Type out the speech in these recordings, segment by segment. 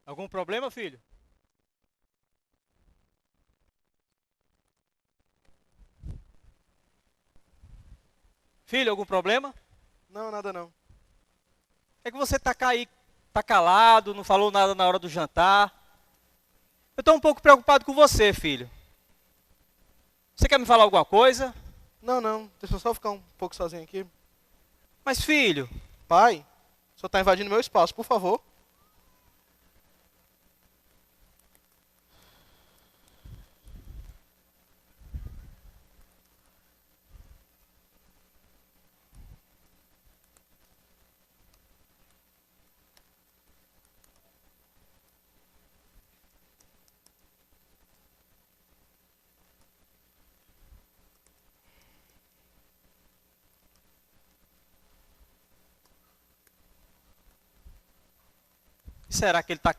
Algum problema, filho? Filho, algum problema? Não, nada não. É que você tá calado, não falou nada na hora do jantar. Eu tô um pouco preocupado com você, filho. Você quer me falar alguma coisa? Não, não. Deixa eu só ficar um pouco sozinho aqui. Mas, filho, Pai, o senhor tá invadindo meu espaço, por favor. será que ele tá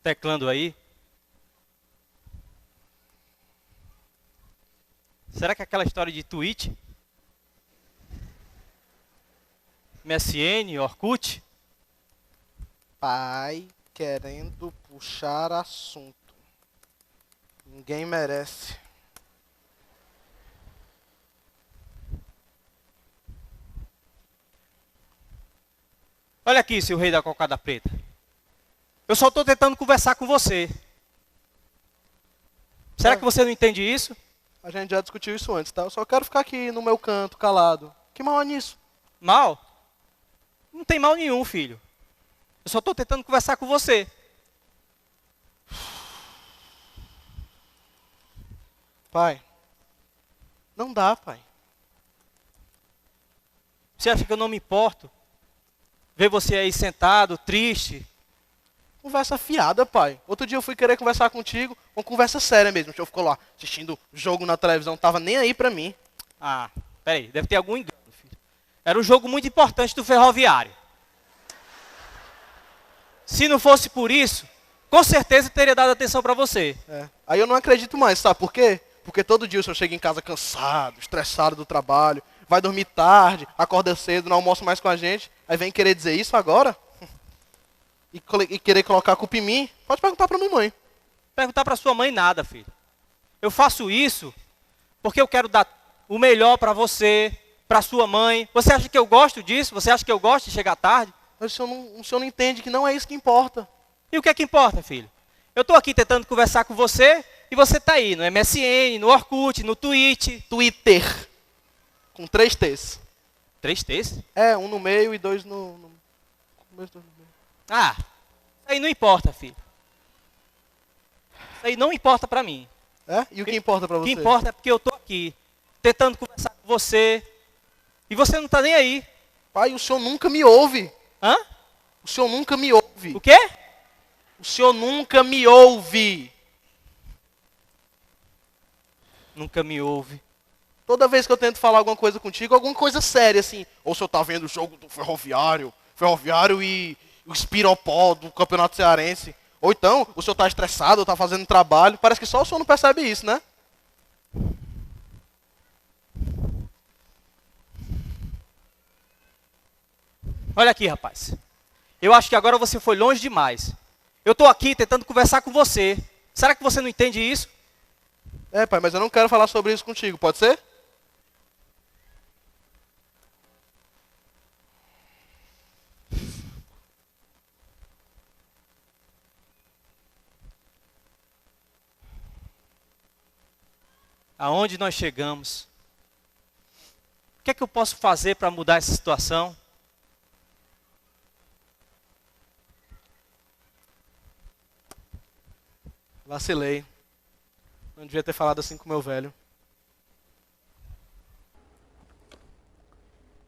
teclando aí? Será que é aquela história de tweet? MSN, Orkut? Pai querendo puxar assunto. Ninguém merece. Olha aqui, seu rei da cocada preta. Eu só estou tentando conversar com você. Será que você não entende isso? A gente já discutiu isso antes, tá? Eu só quero ficar aqui no meu canto, calado. Que mal é nisso? Mal? Não tem mal nenhum, filho. Eu só estou tentando conversar com você. Pai, não dá, pai. Você acha que eu não me importo? Ver você aí sentado, triste. Conversa fiada, pai. Outro dia eu fui querer conversar contigo, uma conversa séria mesmo. O senhor ficou lá assistindo jogo na televisão, tava nem aí pra mim. Ah, peraí, deve ter algum engano, filho. Era um jogo muito importante do Ferroviário. Se não fosse por isso, com certeza eu teria dado atenção para você. É. Aí eu não acredito mais, sabe por quê? Porque todo dia o senhor chega em casa cansado, estressado do trabalho, vai dormir tarde, acorda cedo, não almoça mais com a gente, aí vem querer dizer isso agora? E querer colocar a culpa em mim? Pode perguntar pra minha mãe. Perguntar para sua mãe nada, filho. Eu faço isso porque eu quero dar o melhor para você, para sua mãe. Você acha que eu gosto disso? Você acha que eu gosto de chegar tarde? Mas o senhor não entende que não é isso que importa. E o que é que importa, filho? Eu estou aqui tentando conversar com você e você está aí no MSN, no Orkut, no Twitter. Com 3 T's. 3 T's? É, um no meio e 2 no começo do meio. Ah, isso aí não importa, filho. Isso aí não importa para mim. É? E o que importa pra O que você? importa é porque eu estou aqui tentando conversar com você e você não está nem aí. Pai, o senhor nunca me ouve. Hã? O senhor nunca me ouve. O quê? O senhor nunca me ouve. Nunca me ouve. Toda vez que eu tento falar alguma coisa contigo, alguma coisa séria, assim. Ou o senhor tá vendo o jogo do Ferroviário e o Espiropó do Campeonato Cearense. Ou então, o senhor tá estressado, ou tá fazendo trabalho. Parece que só o senhor não percebe isso, né? Olha aqui, rapaz. Eu acho que agora você foi longe demais. Eu estou aqui tentando conversar com você. Será que você não entende isso? É, pai, mas eu não quero falar sobre isso contigo, pode ser? Aonde nós chegamos? O que é que eu posso fazer para mudar essa situação? Vacilei. Não devia ter falado assim com o meu velho.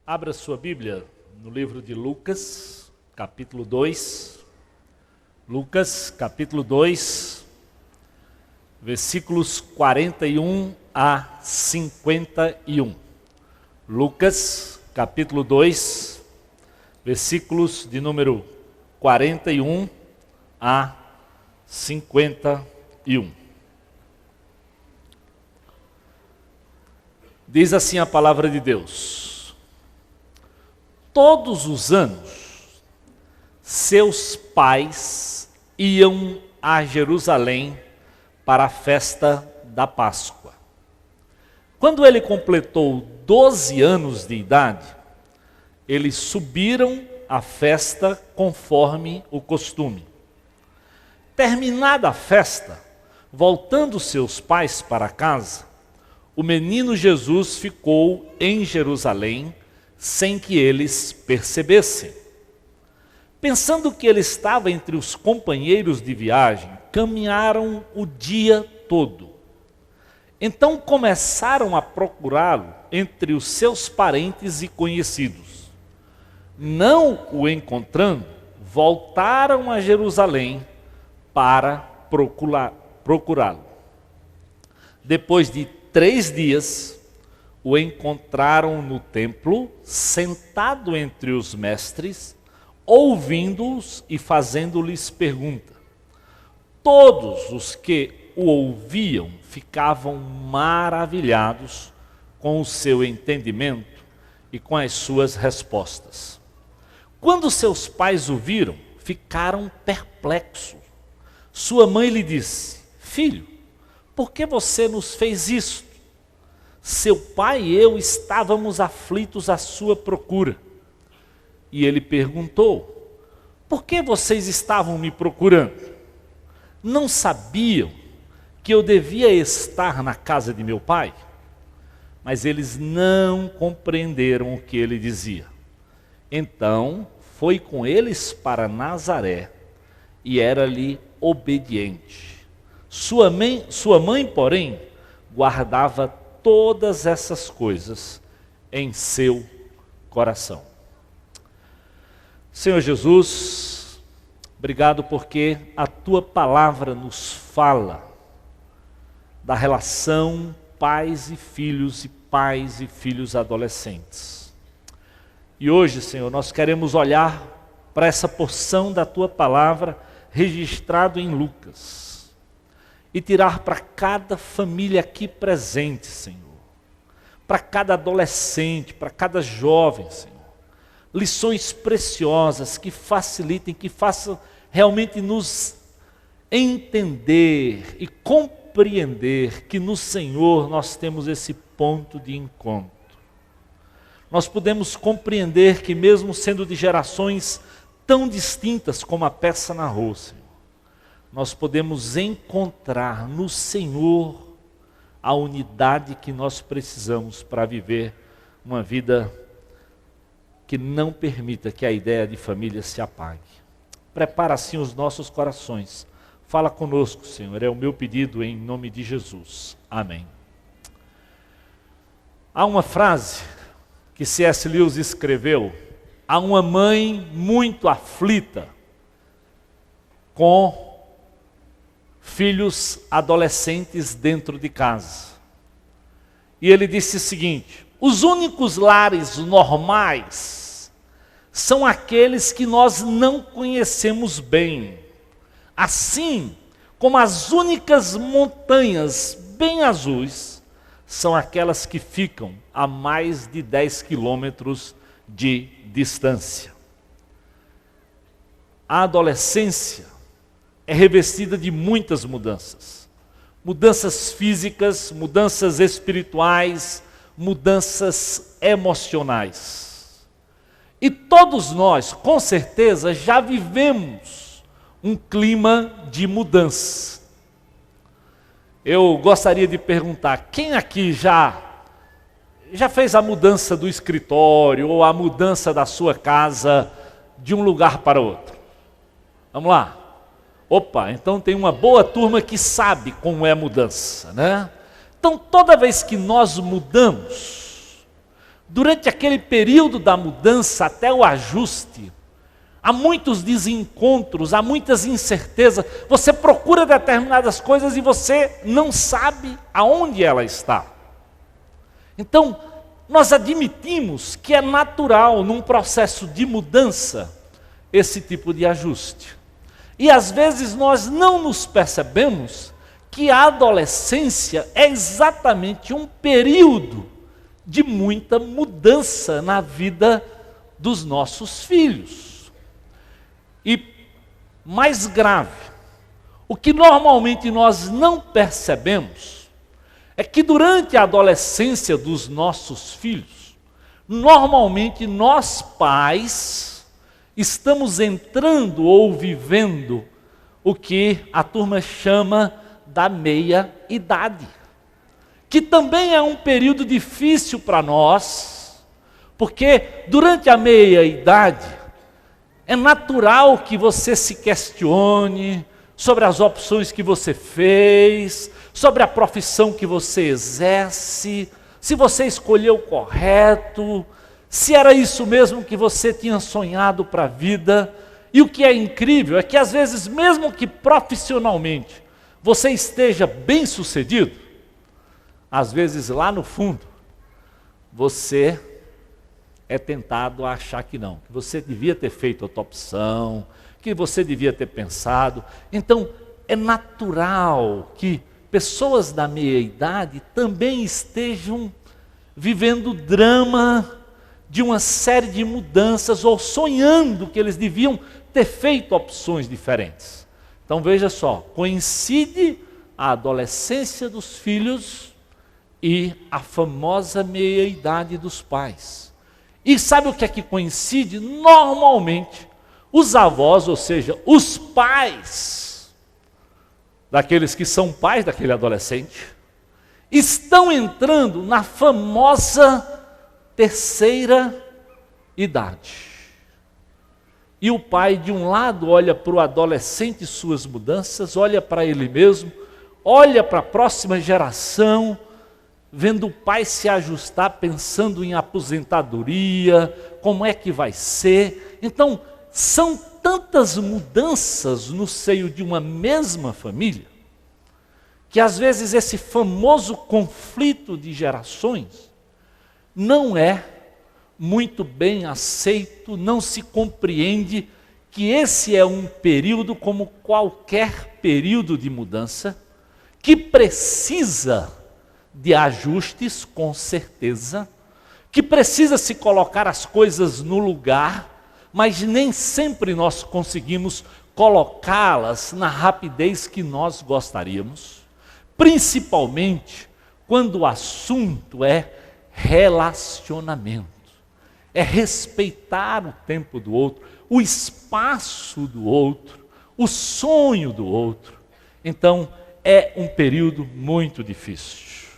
Abra sua Bíblia no livro de Lucas, capítulo 2. Lucas, capítulo 2, versículos 41 a 51. Lucas, capítulo 2, versículos de número 41 a 51. Diz assim a palavra de Deus: todos os anos, seus pais iam a Jerusalém para a festa da Páscoa. Quando ele completou 12 anos de idade, eles subiram à festa conforme o costume. Terminada a festa, voltando seus pais para casa, o menino Jesus ficou em Jerusalém sem que eles percebessem. Pensando que ele estava entre os companheiros de viagem, caminharam o dia todo. Então começaram a procurá-lo entre os seus parentes e conhecidos. Não o encontrando, voltaram a Jerusalém para procurá-lo. Depois de 3 dias, o encontraram no templo, sentado entre os mestres, ouvindo-os e fazendo-lhes pergunta. Todos os que o ouviam ficavam maravilhados com o seu entendimento e com as suas respostas. Quando seus pais o viram, ficaram perplexos. Sua mãe lhe disse: filho, por que você nos fez isto? Seu pai e eu estávamos aflitos à sua procura. E ele perguntou: por que vocês estavam me procurando? Não sabiam que eu devia estar na casa de meu pai? Mas eles não compreenderam o que ele dizia. Então foi com eles para Nazaré e era-lhe obediente. Sua mãe, porém, guardava todas essas coisas em seu coração. Senhor Jesus, obrigado porque a Tua palavra nos fala da relação pais e filhos adolescentes. E hoje, Senhor, nós queremos olhar para essa porção da Tua palavra registrado em Lucas e tirar para cada família aqui presente, Senhor, para cada adolescente, para cada jovem, Senhor, lições preciosas que facilitem, que façam realmente nos entender e compreender que no Senhor nós temos esse ponto de encontro. Nós podemos compreender que mesmo sendo de gerações tão distintas como a peça narrou, Senhor, nós podemos encontrar no Senhor a unidade que nós precisamos para viver uma vida que não permita que a ideia de família se apague. Prepara assim os nossos corações. Fala conosco, Senhor, é o meu pedido em nome de Jesus. Amém. Há uma frase que C.S. Lewis escreveu: há uma mãe muito aflita com filhos adolescentes dentro de casa. E ele disse o seguinte: os únicos lares normais são aqueles que nós não conhecemos bem, assim como as únicas montanhas bem azuis são aquelas que ficam a mais de 10 quilômetros de distância. A adolescência é revestida de muitas mudanças. Mudanças físicas, mudanças espirituais, mudanças emocionais. E todos nós, com certeza, já vivemos um clima de mudança. Eu gostaria de perguntar, quem aqui já fez a mudança do escritório ou a mudança da sua casa de um lugar para outro? Vamos lá. Opa, então tem uma boa turma que sabe como é a mudança, né? Então toda vez que nós mudamos, durante aquele período da mudança até o ajuste, há muitos desencontros, há muitas incertezas. Você procura determinadas coisas e você não sabe aonde ela está. Então, nós admitimos que é natural num processo de mudança esse tipo de ajuste. E às vezes nós não nos percebemos que a adolescência é exatamente um período de muita mudança na vida dos nossos filhos. E mais grave, O que normalmente nós não percebemos é que durante a adolescência dos nossos filhos, normalmente nós pais estamos entrando ou vivendo o que a turma chama da meia-idade, que também é um período difícil para nós, porque durante a meia-idade é natural que você se questione sobre as opções que você fez, sobre a profissão que você exerce, se você escolheu o correto, se era isso mesmo que você tinha sonhado para a vida. E o que é incrível é que às vezes, mesmo que profissionalmente você esteja bem sucedido, às vezes lá no fundo, você é tentado a achar que não, que você devia ter feito outra opção, que você devia ter pensado. Então, é natural que pessoas da meia-idade também estejam vivendo o drama de uma série de mudanças ou sonhando que eles deviam ter feito opções diferentes. Então veja só, coincide a adolescência dos filhos e a famosa meia-idade dos pais. E sabe o que é que coincide? Normalmente, os avós, ou seja, os pais daqueles que são pais daquele adolescente, estão entrando na famosa terceira idade. E o pai, de um lado, olha para o adolescente e suas mudanças, olha para ele mesmo, olha para a próxima geração, vendo o pai se ajustar, pensando em aposentadoria, como é que vai ser. Então, são tantas mudanças no seio de uma mesma família, que às vezes esse famoso conflito de gerações não é muito bem aceito, não se compreende que esse é um período como qualquer período de mudança, que precisa de ajustes, com certeza, que precisa se colocar as coisas no lugar, mas nem sempre nós conseguimos colocá-las na rapidez que nós gostaríamos, principalmente quando o assunto é relacionamento, é respeitar o tempo do outro, o espaço do outro, o sonho do outro. Então, é um período muito difícil.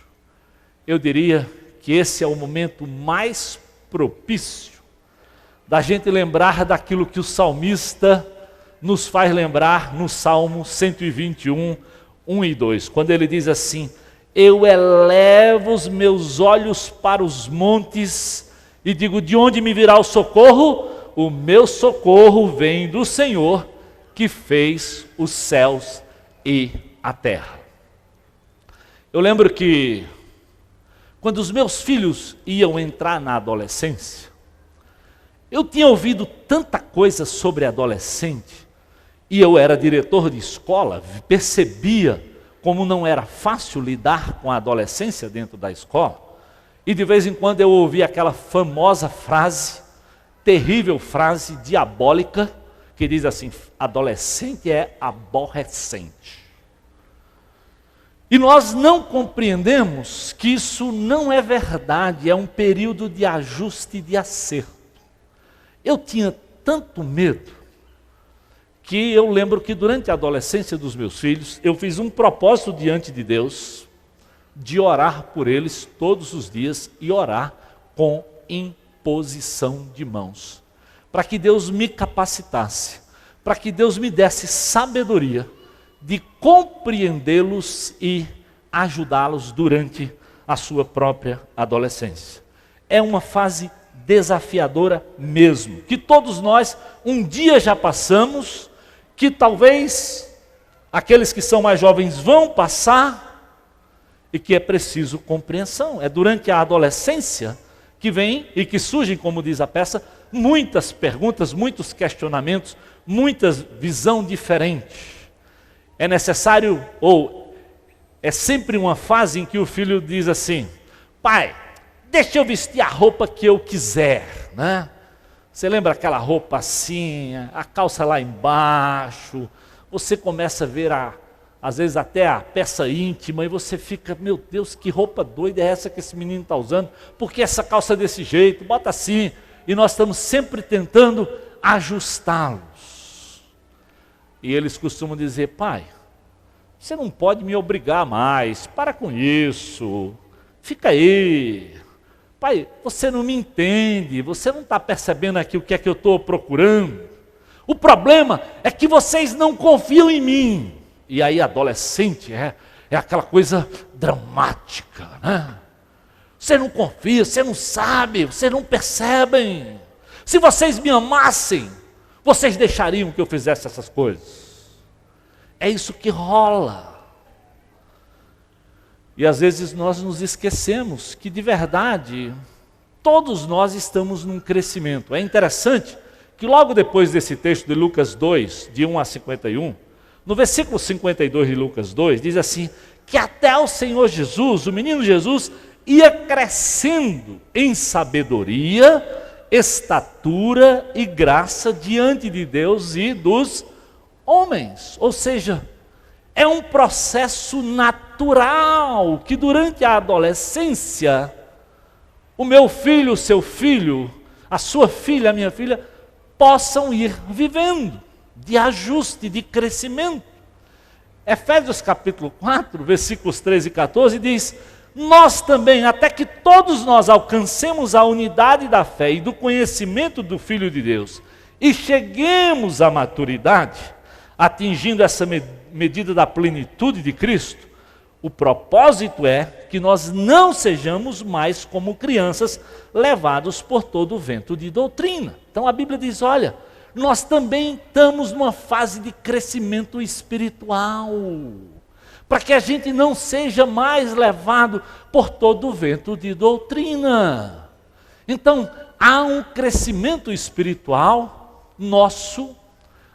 Eu diria que esse é o momento mais propício da gente lembrar daquilo que o salmista nos faz lembrar no Salmo 121, 1 e 2, quando ele diz assim: eu elevo os meus olhos para os montes e digo, de onde me virá o socorro? O meu socorro vem do Senhor, que fez os céus e a terra. Eu lembro que quando os meus filhos iam entrar na adolescência, eu tinha ouvido tanta coisa sobre adolescente, e eu era diretor de escola, percebia como não era fácil lidar com a adolescência dentro da escola, e de vez em quando eu ouvia aquela famosa frase, terrível frase diabólica, que diz assim: adolescente é aborrecente. E nós não compreendemos que isso não é verdade, é um período de ajuste e de acerto. Eu tinha tanto medo, que eu lembro que durante a adolescência dos meus filhos, eu fiz um propósito diante de Deus, de orar por eles todos os dias, e orar com imposição de mãos, para que Deus me capacitasse, para que Deus me desse sabedoria, de compreendê-los e ajudá-los durante a sua própria adolescência. É uma fase desafiadora mesmo, que todos nós um dia já passamos, que talvez aqueles que são mais jovens vão passar, e que é preciso compreensão. É durante a adolescência que vem e que surgem, como diz a peça, muitas perguntas, muitos questionamentos, muitas visão diferente. É necessário, ou é sempre uma fase em que o filho diz assim: pai, deixa eu vestir a roupa que eu quiser, né? Você lembra aquela roupa assim, a calça lá embaixo, você começa a ver às vezes até a peça íntima, e você fica, meu Deus, que roupa doida é essa que esse menino está usando? Por que essa calça desse jeito? Bota assim. E nós estamos sempre tentando ajustá-los. E eles costumam dizer, pai, você não pode me obrigar mais, para com isso, fica aí. Pai, você não me entende, você não está percebendo aqui o que é que eu estou procurando. O problema é que vocês não confiam em mim. E aí adolescente é aquela coisa dramática, né? Você não confia, você não sabe, vocês não percebem. Se vocês me amassem, vocês deixariam que eu fizesse essas coisas. É isso que rola. E às vezes nós nos esquecemos que de verdade, todos nós estamos num crescimento. É interessante que logo depois desse texto de Lucas 2, de 1 a 51, no versículo 52 de Lucas 2, diz assim, que até o Senhor Jesus, o menino Jesus, ia crescendo em sabedoria, estatura e graça diante de Deus e dos homens. Ou seja, é um processo natural que durante a adolescência, o meu filho, o seu filho, a sua filha, a minha filha, possam ir vivendo de ajuste, de crescimento. Efésios capítulo 4, versículos 13 e 14 diz, nós também, até que todos nós alcancemos a unidade da fé e do conhecimento do Filho de Deus e cheguemos à maturidade, atingindo essa medida da plenitude de Cristo, o propósito é que nós não sejamos mais como crianças levados por todo o vento de doutrina. Então a Bíblia diz, olha, nós também estamos numa fase de crescimento espiritual, para que a gente não seja mais levado por todo o vento de doutrina. Então, há um crescimento espiritual nosso,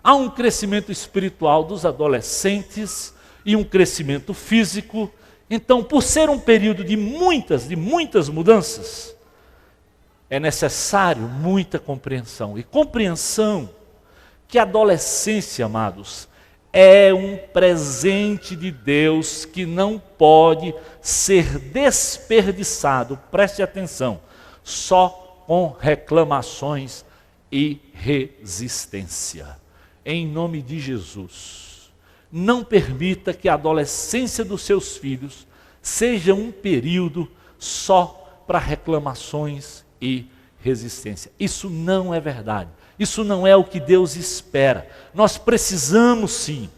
há um crescimento espiritual dos adolescentes e um crescimento físico. Então, por ser um período de muitas mudanças, é necessário muita compreensão. E compreensão que a adolescência, amados, é um presente de Deus que não pode ser desperdiçado, preste atenção, só com reclamações e resistência. Em nome de Jesus, não permita que a adolescência dos seus filhos seja um período só para reclamações e resistência. Isso não é verdade. Isso não é o que Deus espera. Nós precisamos sim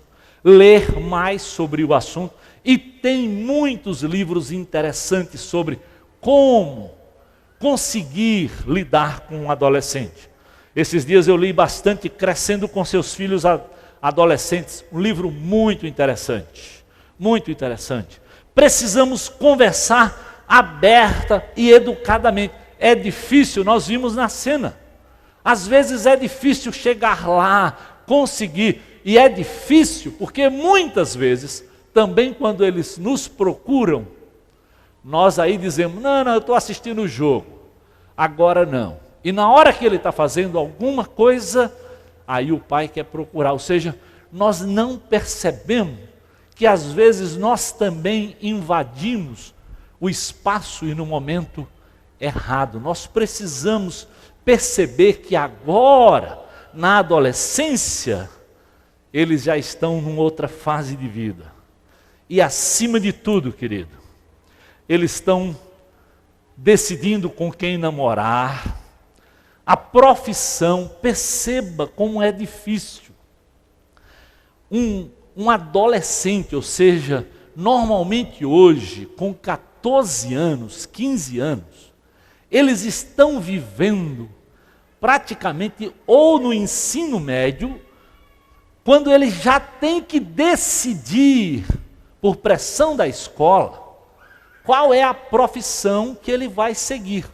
ler mais sobre o assunto e tem muitos livros interessantes sobre como conseguir lidar com um adolescente. Esses dias eu li bastante Crescendo com Seus Filhos Adolescentes, um livro muito interessante, muito interessante. Precisamos conversar aberta e educadamente. É difícil, nós vimos na cena. Às vezes é difícil chegar lá, conseguir, e é difícil porque muitas vezes, também quando eles nos procuram, nós aí dizemos, não, eu estou assistindo o jogo, agora não. E na hora que ele está fazendo alguma coisa, aí o pai quer procurar, ou seja, nós não percebemos que às vezes nós também invadimos o espaço e no momento errado. Nós precisamos perceber que agora, na adolescência, eles já estão numa outra fase de vida. E acima de tudo, querido, eles estão decidindo com quem namorar, a profissão, perceba como é difícil. Um adolescente, ou seja, normalmente hoje, com 14 anos, 15 anos, eles estão vivendo praticamente ou no ensino médio, quando ele já tem que decidir, por pressão da escola, qual é a profissão que ele vai seguir.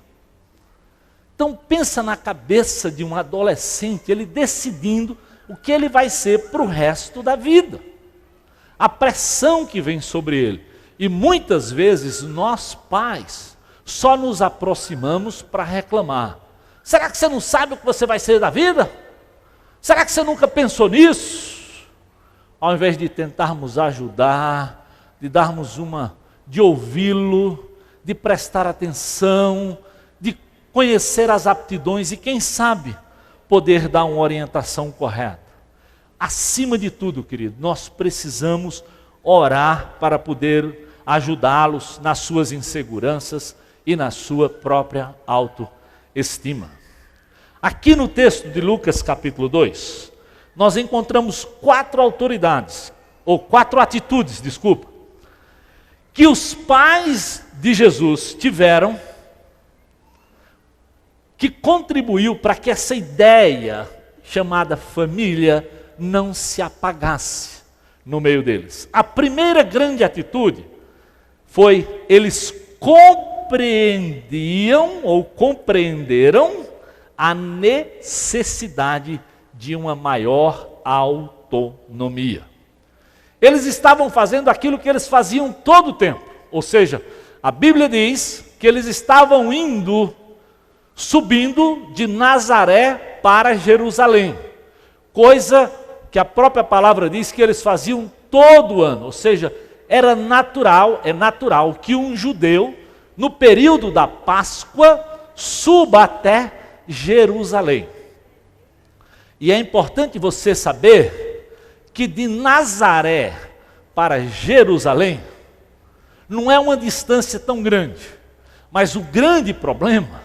Então pensa na cabeça de um adolescente, ele decidindo o que ele vai ser para o resto da vida. A pressão que vem sobre ele. E muitas vezes nós pais só nos aproximamos para reclamar. Será que você não sabe o que você vai ser da vida? Será que você nunca pensou nisso? ao invés de tentarmos ajudar, de darmos de ouvi-lo, de prestar atenção, de conhecer as aptidões e, quem sabe, poder dar uma orientação correta. Acima de tudo, querido, nós precisamos orar para poder ajudá-los nas suas inseguranças e na sua própria autoestima. Aqui no texto de Lucas capítulo 2, nós encontramos 4 atitudes, que os pais de Jesus tiveram, que contribuiu para que essa ideia chamada família não se apagasse no meio deles. A primeira grande atitude foi: eles compreenderam a necessidade de uma maior autonomia. Eles estavam fazendo aquilo que eles faziam todo o tempo, ou seja, a Bíblia diz que eles estavam subindo de Nazaré para Jerusalém, coisa que a própria palavra diz que eles faziam todo ano, ou seja, é natural que um judeu, no período da Páscoa, suba até Jerusalém. E é importante você saber que de Nazaré para Jerusalém não é uma distância tão grande, mas o grande problema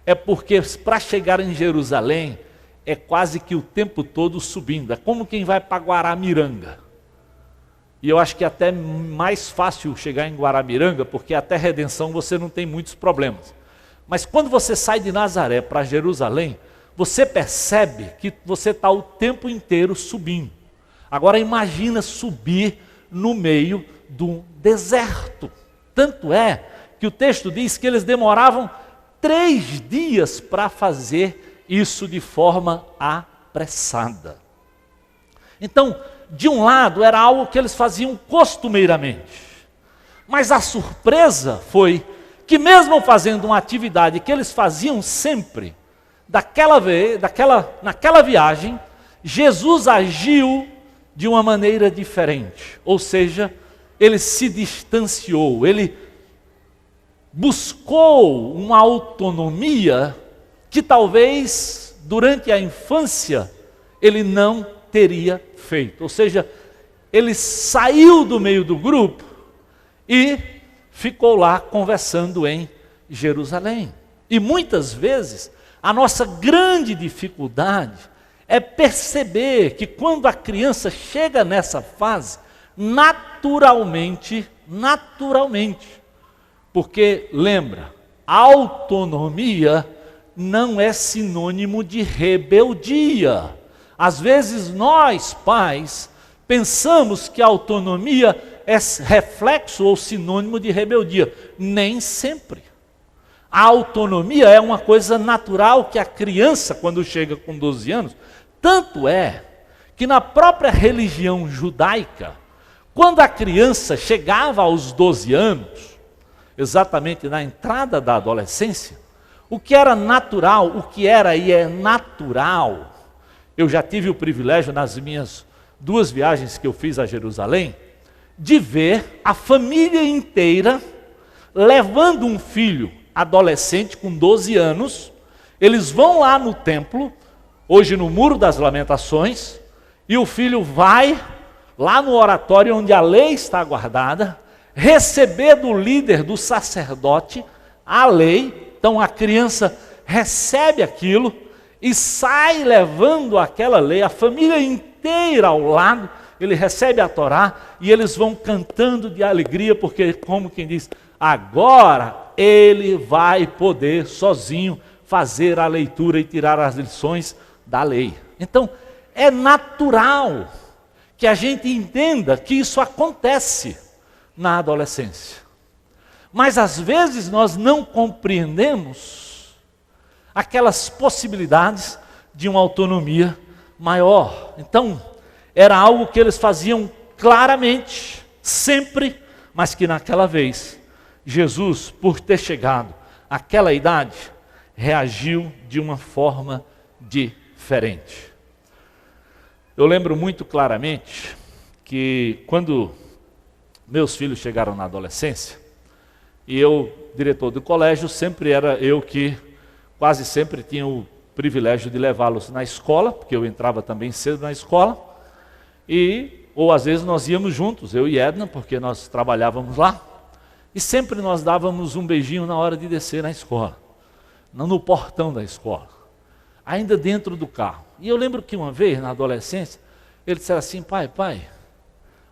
é porque para chegar em Jerusalém é quase que o tempo todo subindo, é como quem vai para Guaramiranga. E eu acho que é até mais fácil chegar em Guaramiranga, porque até Redenção você não tem muitos problemas. Mas quando você sai de Nazaré para Jerusalém, você percebe que você está o tempo inteiro subindo. Agora imagina subir no meio do deserto. Tanto é que o texto diz que eles demoravam 3 dias para fazer isso de forma apressada. Então, de um lado, era algo que eles faziam costumeiramente. Mas a surpresa foi que mesmo fazendo uma atividade que eles faziam sempre, naquela viagem, Jesus agiu de uma maneira diferente. Ou seja, ele se distanciou, ele buscou uma autonomia que talvez durante a infância ele não teria feito. Ou seja, ele saiu do meio do grupo e ficou lá conversando em Jerusalém. E muitas vezes a nossa grande dificuldade é perceber que quando a criança chega nessa fase, naturalmente, porque lembra, autonomia não é sinônimo de rebeldia. Às vezes nós, pais, pensamos que a autonomia é reflexo ou sinônimo de rebeldia. Nem sempre. A autonomia é uma coisa natural que a criança, quando chega com 12 anos, tanto é que na própria religião judaica, quando a criança chegava aos 12 anos, exatamente na entrada da adolescência, o que era natural, o que era e é natural, eu já tive o privilégio nas minhas 2 viagens que eu fiz a Jerusalém, de ver a família inteira levando um filho adolescente com 12 anos, eles vão lá no templo, hoje no Muro das Lamentações, e o filho vai lá no oratório onde a lei está guardada, receber do líder, do sacerdote, a lei. Então a criança recebe aquilo e sai levando aquela lei, a família inteira ao lado, ele recebe a Torá e eles vão cantando de alegria, porque como quem diz, agora ele vai poder sozinho fazer a leitura e tirar as lições da lei. Então é natural que a gente entenda que isso acontece na adolescência. Mas às vezes nós não compreendemos aquelas possibilidades de uma autonomia maior. Então, era algo que eles faziam claramente, sempre, mas que naquela vez, Jesus, por ter chegado àquela idade, reagiu de uma forma diferente. Eu lembro muito claramente que quando meus filhos chegaram na adolescência, e eu, diretor do colégio, sempre era eu que quase sempre tinha o privilégio de levá-los na escola, porque eu entrava também cedo na escola, ou às vezes nós íamos juntos, eu e Edna, porque nós trabalhávamos lá, e sempre nós dávamos um beijinho na hora de descer na escola, no portão da escola, ainda dentro do carro. E eu lembro que uma vez, na adolescência, ele disse assim: pai,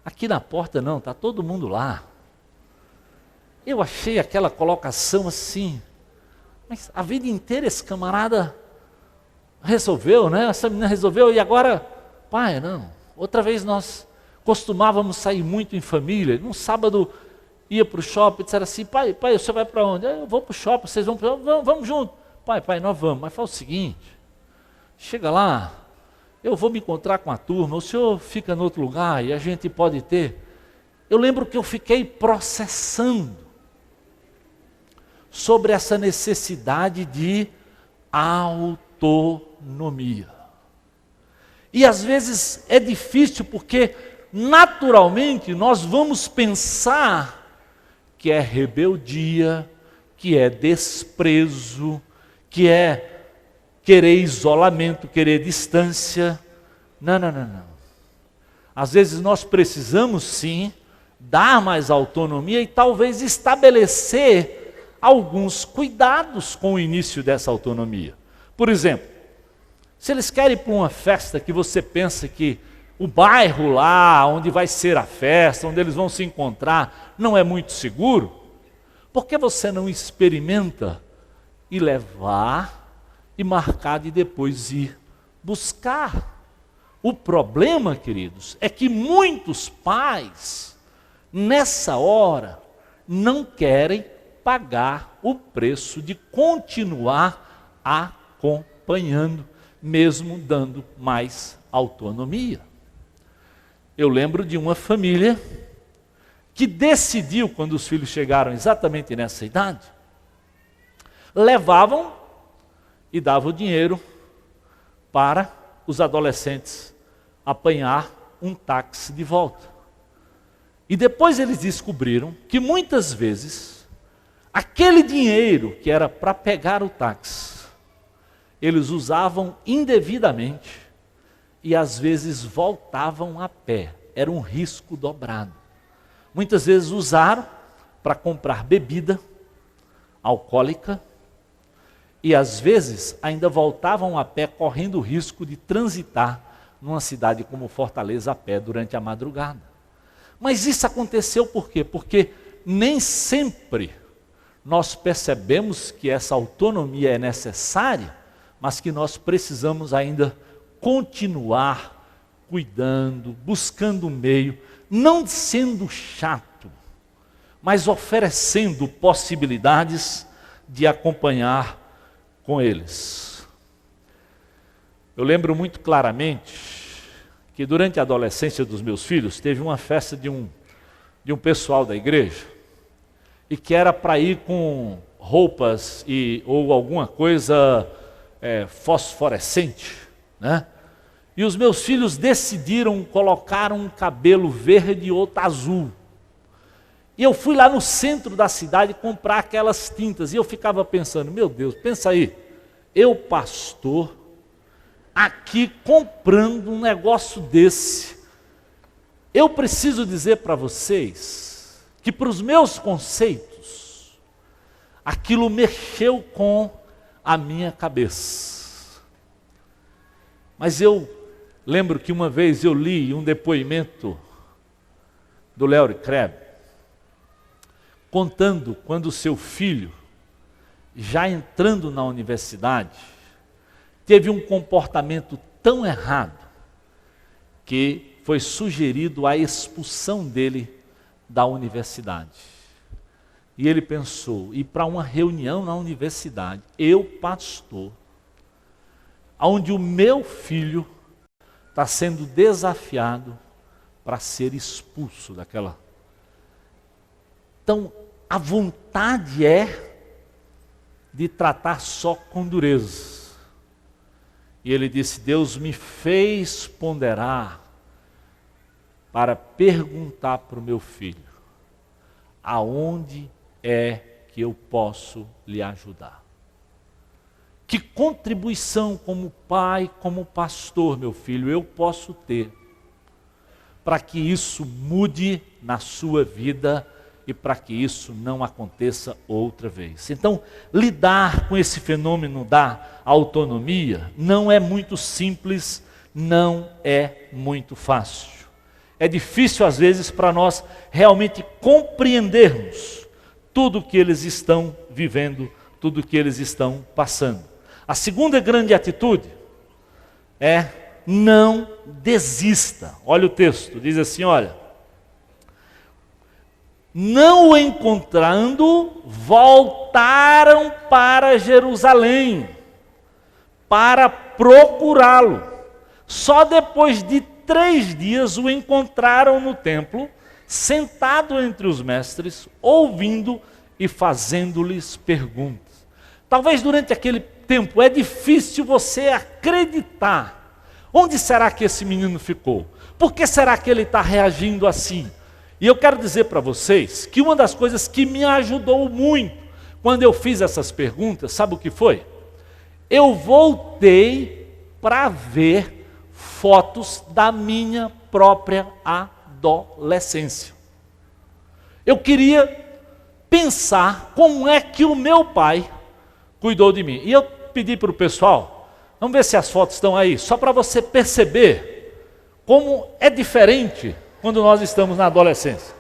aqui na porta não, está todo mundo lá. Eu achei aquela colocação assim, mas a vida inteira esse camarada resolveu, né? Essa menina resolveu, e agora, pai, não. Outra vez nós costumávamos sair muito em família, num sábado ia para o shopping, e disseram assim: pai, o senhor vai para onde? Eu vou para o shopping, vocês vão para onde? Vamos junto. Pai, nós vamos, mas faz o seguinte, chega lá, eu vou me encontrar com a turma, o senhor fica em outro lugar e a gente pode ter. Eu lembro que eu fiquei processando sobre essa necessidade de autonomia. E às vezes é difícil porque naturalmente nós vamos pensar que é rebeldia, que é desprezo, que é querer isolamento, querer distância. Não. Às vezes nós precisamos sim dar mais autonomia e talvez estabelecer alguns cuidados com o início dessa autonomia. Por exemplo, se eles querem ir para uma festa que você pensa que o bairro lá, onde vai ser a festa, onde eles vão se encontrar, não é muito seguro, por que você não experimenta e levar e marcar de depois ir buscar? O problema, queridos, é que muitos pais, nessa hora, não querem pagar o preço de continuar acompanhando, mesmo dando mais autonomia. Eu lembro de uma família que decidiu, quando os filhos chegaram exatamente nessa idade, levavam e davam o dinheiro para os adolescentes apanhar um táxi de volta. E depois eles descobriram que muitas vezes aquele dinheiro que era para pegar o táxi, eles usavam indevidamente e às vezes voltavam a pé. Era um risco dobrado. Muitas vezes usaram para comprar bebida alcoólica e às vezes ainda voltavam a pé, correndo o risco de transitar numa cidade como Fortaleza a pé durante a madrugada. Mas isso aconteceu por quê? Porque nem sempre nós percebemos que essa autonomia é necessária, mas que nós precisamos ainda continuar cuidando, buscando um meio, não sendo chato, mas oferecendo possibilidades de acompanhar com eles. Eu lembro muito claramente que durante a adolescência dos meus filhos, teve uma festa de um pessoal da igreja, e que era para ir com roupas ou alguma coisa fosforescente, né? E os meus filhos decidiram colocar um cabelo verde e outro azul. E eu fui lá no centro da cidade comprar aquelas tintas, e eu ficava pensando: meu Deus, pensa aí, eu pastor, aqui comprando um negócio desse. Eu preciso dizer para vocês que, para os meus conceitos, aquilo mexeu com a minha cabeça. Mas eu lembro que uma vez eu li um depoimento do Larry Crabb, contando quando o seu filho, já entrando na universidade, teve um comportamento tão errado que foi sugerido a expulsão dele da universidade. E ele pensou: ir para uma reunião na universidade, eu, pastor, onde o meu filho está sendo desafiado para ser expulso daquela. Então, a vontade é de tratar só com dureza. E ele disse: Deus me fez ponderar para perguntar para o meu filho: aonde é que eu posso lhe ajudar? Que contribuição como pai, como pastor, meu filho, eu posso ter para que isso mude na sua vida e para que isso não aconteça outra vez? Então, lidar com esse fenômeno da autonomia não é muito simples, não é muito fácil. É difícil às vezes para nós realmente compreendermos tudo o que eles estão vivendo, tudo o que eles estão passando. A segunda grande atitude é: não desista. Olha o texto, diz assim, olha: não o encontrando, voltaram para Jerusalém para procurá-lo. Só depois de 3 dias o encontraram no templo, sentado entre os mestres, ouvindo e fazendo-lhes perguntas. Talvez durante aquele tempo é difícil você acreditar. Onde será que esse menino ficou? Por que será que ele está reagindo assim? E eu quero dizer para vocês que uma das coisas que me ajudou muito quando eu fiz essas perguntas, sabe o que foi? Eu voltei para ver fotos da minha própria adolescência. Eu queria pensar como é que o meu pai cuidou de mim. E eu pedi para o pessoal, vamos ver se as fotos estão aí, só para você perceber como é diferente quando nós estamos na adolescência.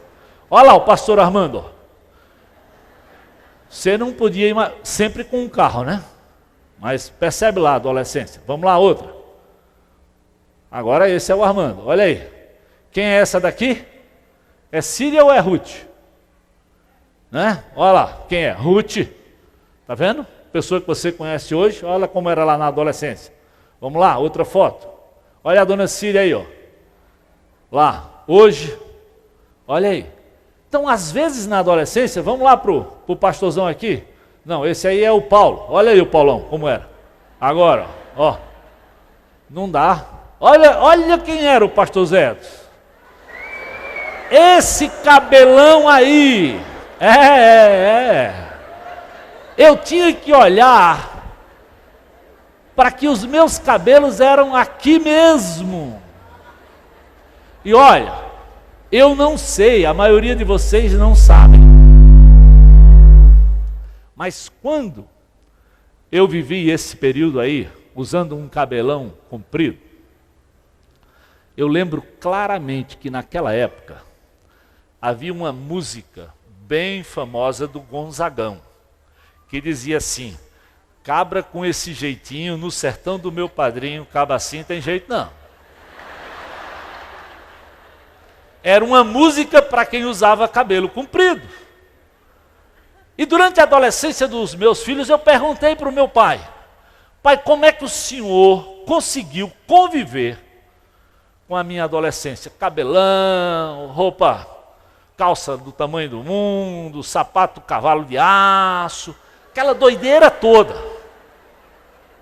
Olha lá o pastor Armando. Você não podia ir sempre com um carro, né? Mas percebe lá a adolescência. Vamos lá, outra. Agora esse é o Armando, olha aí. Quem é essa daqui? É Síria ou é Ruth? Né? Olha lá, quem é? Ruth. Tá vendo? Pessoa que você conhece hoje, olha como era lá na adolescência. Vamos lá, outra foto. Olha a dona Síria aí, ó. Lá, hoje. Olha aí. Então, às vezes na adolescência, vamos lá pro pastorzão aqui. Não, esse aí é o Paulo. Olha aí o Paulão, como era. Agora, ó. Não dá. Olha quem era o pastor Zé. Esse cabelão aí. Eu tinha que olhar para que os meus cabelos eram aqui mesmo. E olha, eu não sei, a maioria de vocês não sabem. Mas quando eu vivi esse período aí, usando um cabelão comprido, eu lembro claramente que naquela época havia uma música bem famosa do Gonzagão, que dizia assim: cabra com esse jeitinho, no sertão do meu padrinho, cabra assim tem jeito não. Era uma música para quem usava cabelo comprido. E durante a adolescência dos meus filhos, eu perguntei para o meu pai: pai, como é que o senhor conseguiu conviver com a minha adolescência? Cabelão, roupa, calça do tamanho do mundo, sapato cavalo de aço, aquela doideira toda,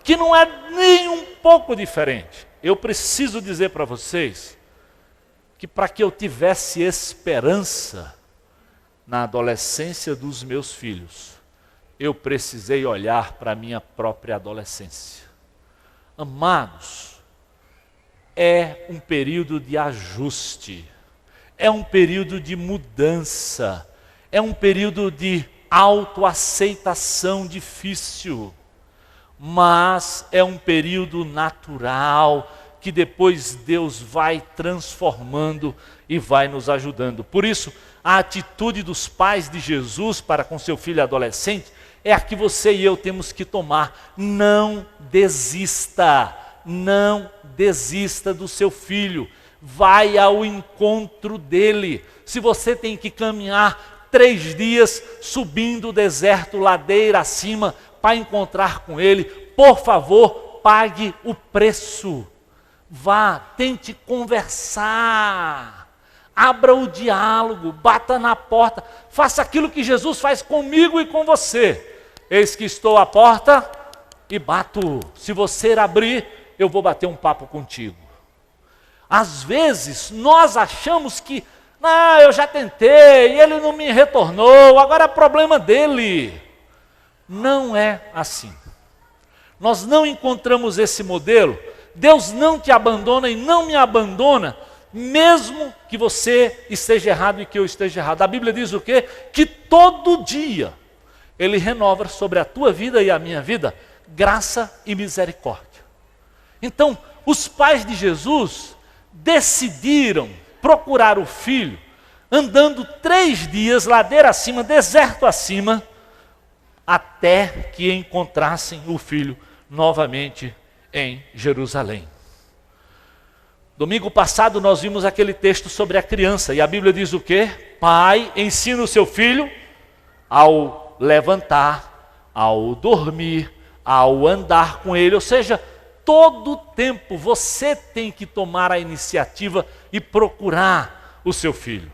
que não é nem um pouco diferente. Eu preciso dizer para vocês que para que eu tivesse esperança na adolescência dos meus filhos, eu precisei olhar para a minha própria adolescência. Amados, é um período de ajuste, é um período de mudança, é um período de autoaceitação difícil, mas é um período natural que depois Deus vai transformando e vai nos ajudando. Por isso, a atitude dos pais de Jesus para com seu filho adolescente é a que você e eu temos que tomar. Não desista, não desista do seu filho. Vai ao encontro dele. Se você tem que caminhar 3 dias subindo o deserto, ladeira acima, para encontrar com ele, por favor, pague o preço. Vá, tente conversar, abra o diálogo, bata na porta, faça aquilo que Jesus faz comigo e com você. Eis que estou à porta e bato. Se você abrir, eu vou bater um papo contigo. Às vezes nós achamos que, não, eu já tentei, ele não me retornou, agora é problema dele. Não é assim. Nós não encontramos esse modelo. Deus não te abandona e não me abandona, mesmo que você esteja errado e que eu esteja errado. A Bíblia diz o quê? Que todo dia Ele renova sobre a tua vida e a minha vida graça e misericórdia. Então, os pais de Jesus decidiram procurar o filho, andando 3 dias, ladeira acima, deserto acima, até que encontrassem o filho novamente em Jerusalém. Domingo passado nós vimos aquele texto sobre a criança, e a Bíblia diz o quê? Pai, ensina o seu filho ao levantar, ao dormir, ao andar com ele, ou seja, todo tempo você tem que tomar a iniciativa e procurar o seu filho.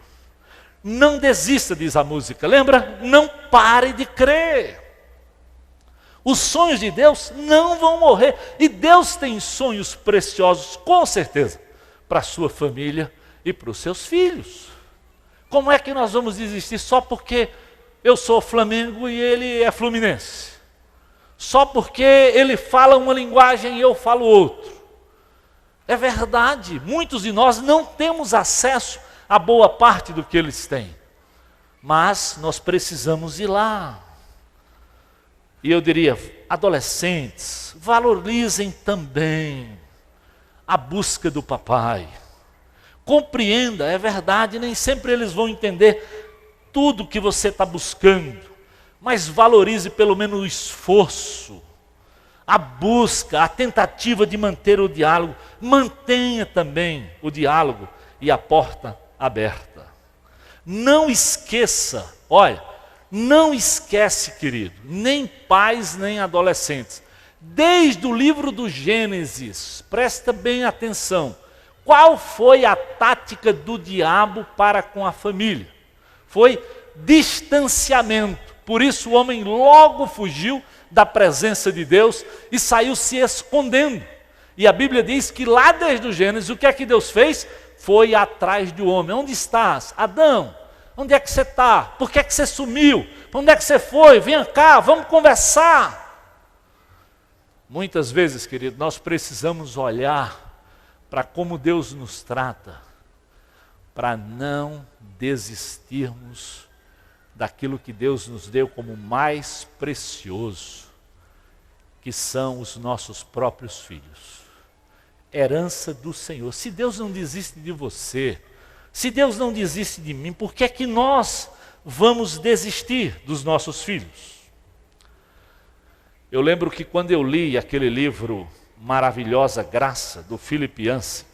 Não desista, diz a música, lembra? Não pare de crer. Os sonhos de Deus não vão morrer, e Deus tem sonhos preciosos, com certeza, para a sua família e para os seus filhos. Como é que nós vamos desistir só porque eu sou Flamengo e ele é Fluminense? Só porque ele fala uma linguagem e eu falo outra? É verdade, muitos de nós não temos acesso a boa parte do que eles têm, mas nós precisamos ir lá. E eu diria, adolescentes, valorizem também a busca do papai. Compreenda, é verdade, nem sempre eles vão entender tudo que você está buscando, mas valorize pelo menos o esforço, a busca, a tentativa de manter o diálogo. Mantenha também o diálogo e a porta aberta. Não esqueça, olha, não esquece, querido, nem pais nem adolescentes, desde o livro do Gênesis, presta bem atenção, qual foi a tática do diabo para com a família? Foi distanciamento. Por isso o homem logo fugiu da presença de Deus e saiu se escondendo. E a Bíblia diz que lá desde o Gênesis, o que é que Deus fez? Foi atrás do homem. Onde estás? Adão, onde é que você está? Por que é que você sumiu? Para onde é que você foi? Venha cá, vamos conversar. Muitas vezes, querido, nós precisamos olhar para como Deus nos trata, para não desistirmos daquilo que Deus nos deu como mais precioso, que são os nossos próprios filhos. Herança do Senhor. Se Deus não desiste de você, se Deus não desiste de mim, por que é que nós vamos desistir dos nossos filhos? Eu lembro que quando eu li aquele livro Maravilhosa Graça, do Philip Yancey,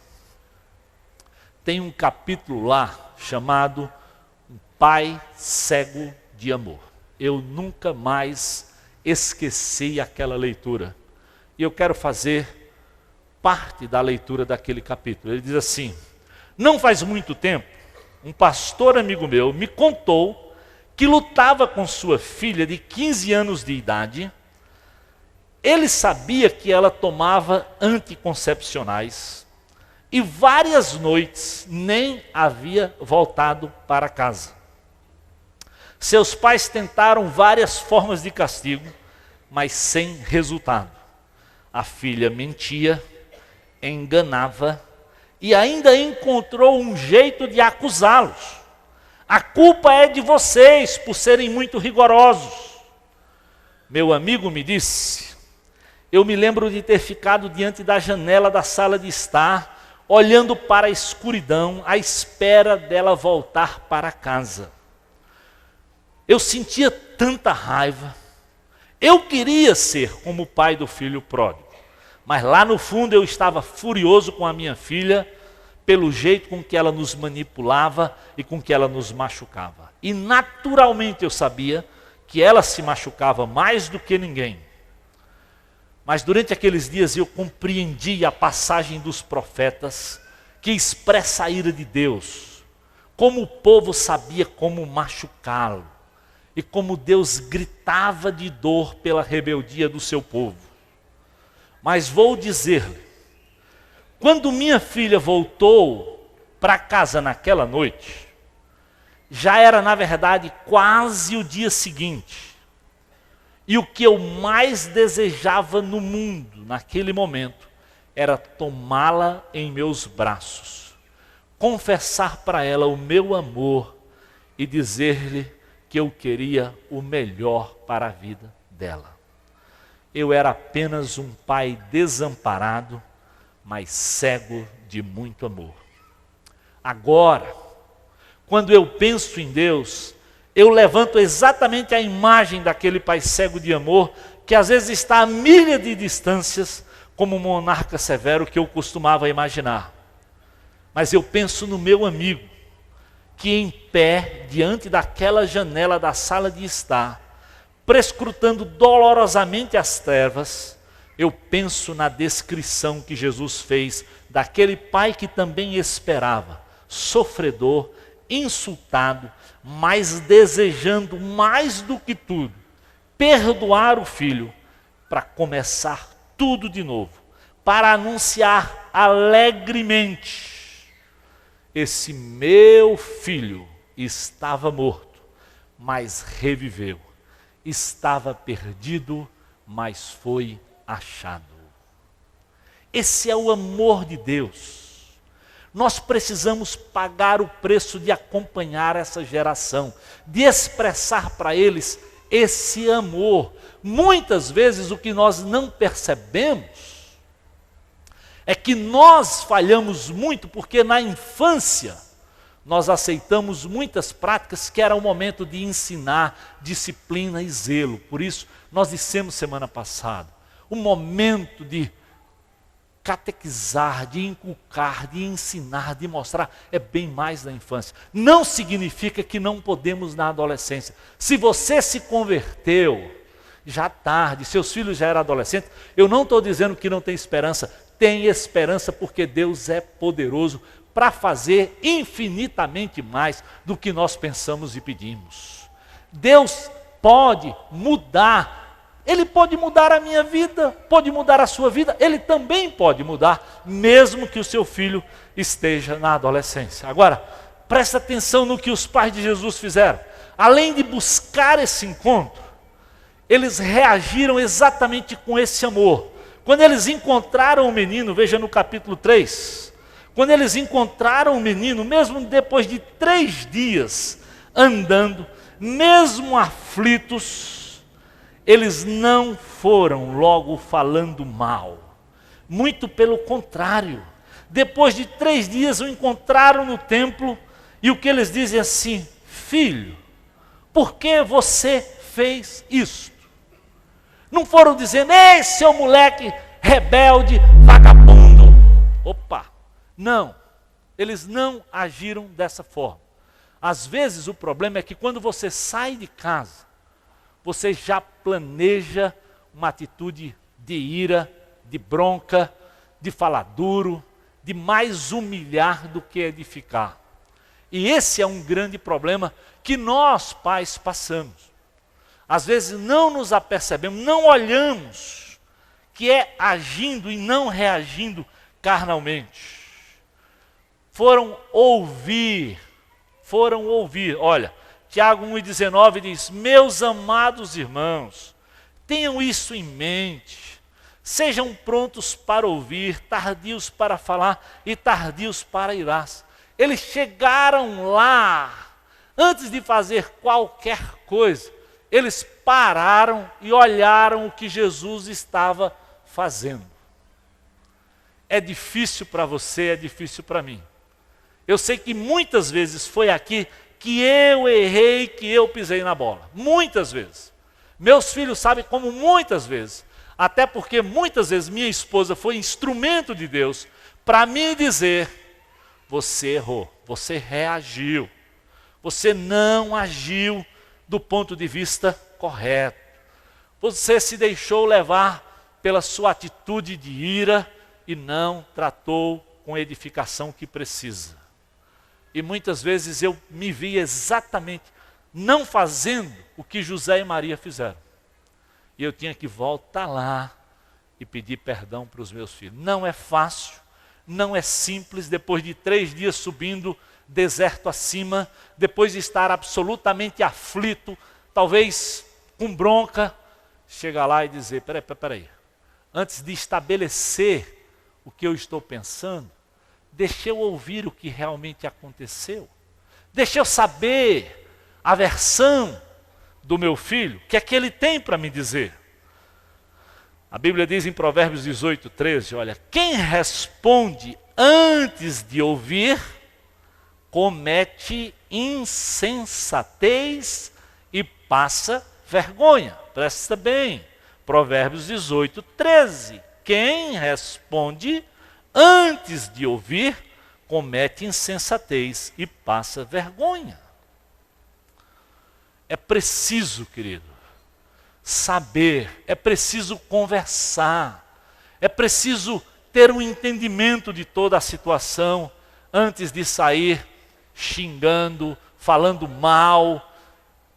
tem um capítulo lá chamado Um Pai Cego de Amor. Eu nunca mais esqueci aquela leitura. E eu quero fazer parte da leitura daquele capítulo. Ele diz assim: não faz muito tempo, um pastor amigo meu me contou que lutava com sua filha de 15 anos de idade. Ele sabia que ela tomava anticoncepcionais e várias noites nem havia voltado para casa. Seus pais tentaram várias formas de castigo, mas sem resultado. A filha mentia, enganava e ainda encontrou um jeito de acusá-los. A culpa é de vocês por serem muito rigorosos. Meu amigo me disse: eu me lembro de ter ficado diante da janela da sala de estar, olhando para a escuridão, à espera dela voltar para casa. Eu sentia tanta raiva. Eu queria ser como o pai do filho pródigo, mas lá no fundo eu estava furioso com a minha filha, pelo jeito com que ela nos manipulava e com que ela nos machucava. E naturalmente eu sabia que ela se machucava mais do que ninguém. Mas durante aqueles dias eu compreendi a passagem dos profetas que expressa a ira de Deus, como o povo sabia como machucá-lo e como Deus gritava de dor pela rebeldia do seu povo. Mas vou dizer-lhe, Quando minha filha voltou para casa naquela noite, já era, na verdade, quase o dia seguinte. E o que eu mais desejava no mundo, naquele momento, era tomá-la em meus braços, confessar para ela o meu amor e dizer-lhe que eu queria o melhor para a vida dela. Eu era apenas um pai desamparado, mas cego de muito amor. Agora, quando eu penso em Deus, eu levanto exatamente a imagem daquele pai cego de amor, que às vezes está a milha de distâncias, como um monarca severo que eu costumava imaginar. Mas eu penso no meu amigo, que em pé, diante daquela janela da sala de estar, prescrutando dolorosamente as trevas, eu penso na descrição que Jesus fez daquele pai que também esperava, sofredor, insultado, mas desejando mais do que tudo, perdoar o filho para começar tudo de novo, para anunciar alegremente: esse meu filho estava morto, mas reviveu. Estava perdido, mas foi achado. Esse é o amor de Deus. Nós precisamos pagar o preço de acompanhar essa geração, de expressar para eles esse amor. Muitas vezes o que nós não percebemos é que nós falhamos muito, porque na infância nós aceitamos muitas práticas que era o momento de ensinar disciplina e zelo. Por isso, nós dissemos semana passada, o momento de catequizar, de inculcar, de ensinar, de mostrar, é bem mais na infância. Não significa que não podemos na adolescência. Se você se converteu já tarde, seus filhos já eram adolescentes, eu não estou dizendo que não tem esperança. Tem esperança, porque Deus é poderoso para fazer infinitamente mais do que nós pensamos e pedimos. Deus pode mudar, Ele pode mudar a minha vida, pode mudar a sua vida, Ele também pode mudar, mesmo que o seu filho esteja na adolescência. Agora, presta atenção no que os pais de Jesus fizeram. Além de buscar esse encontro, eles reagiram exatamente com esse amor. Quando eles encontraram o menino, veja no capítulo 3, quando eles encontraram o menino, mesmo depois de 3 dias andando, mesmo aflitos, eles não foram logo falando mal. Muito pelo contrário. Depois de 3 dias o encontraram no templo, e o que eles dizem assim: filho, por que você fez isto? Não foram dizendo: ei, seu moleque rebelde, vagabundo. Opa! Não, eles não agiram dessa forma. Às vezes o problema é que quando você sai de casa, você já planeja uma atitude de ira, de bronca, de falar duro, de mais humilhar do que edificar. E esse é um grande problema que nós pais passamos. Às vezes não nos apercebemos, não olhamos que é agindo e não reagindo carnalmente. Foram ouvir, olha, Tiago 1,19 diz: meus amados irmãos, tenham isso em mente, sejam prontos para ouvir, tardios para falar e tardios para irar. Eles chegaram lá, antes de fazer qualquer coisa, eles pararam e olharam o que Jesus estava fazendo. É difícil para você, é difícil para mim. Eu sei que muitas vezes foi aqui que eu errei, que eu pisei na bola. Muitas vezes. Meus filhos sabem como muitas vezes. Até porque muitas vezes minha esposa foi instrumento de Deus para me dizer: você errou, você reagiu, você não agiu do ponto de vista correto. Você se deixou levar pela sua atitude de ira e não tratou com a edificação que precisa. E muitas vezes eu me vi exatamente não fazendo o que José e Maria fizeram. E eu tinha que voltar lá e pedir perdão para os meus filhos. Não é fácil, não é simples depois de 3 dias subindo deserto acima, depois de estar absolutamente aflito, talvez com bronca, chegar lá e dizer, peraí, antes de estabelecer o que eu estou pensando, deixa eu ouvir o que realmente aconteceu, deixa eu saber a versão do meu filho, o que é que ele tem para me dizer. A Bíblia diz em Provérbios 18, 13, olha, quem responde antes de ouvir, comete insensatez e passa vergonha. Presta bem, Provérbios 18, 13. Quem responde antes de ouvir, comete insensatez e passa vergonha. É preciso, querido, saber, é preciso conversar, é preciso ter um entendimento de toda a situação antes de sair xingando, falando mal,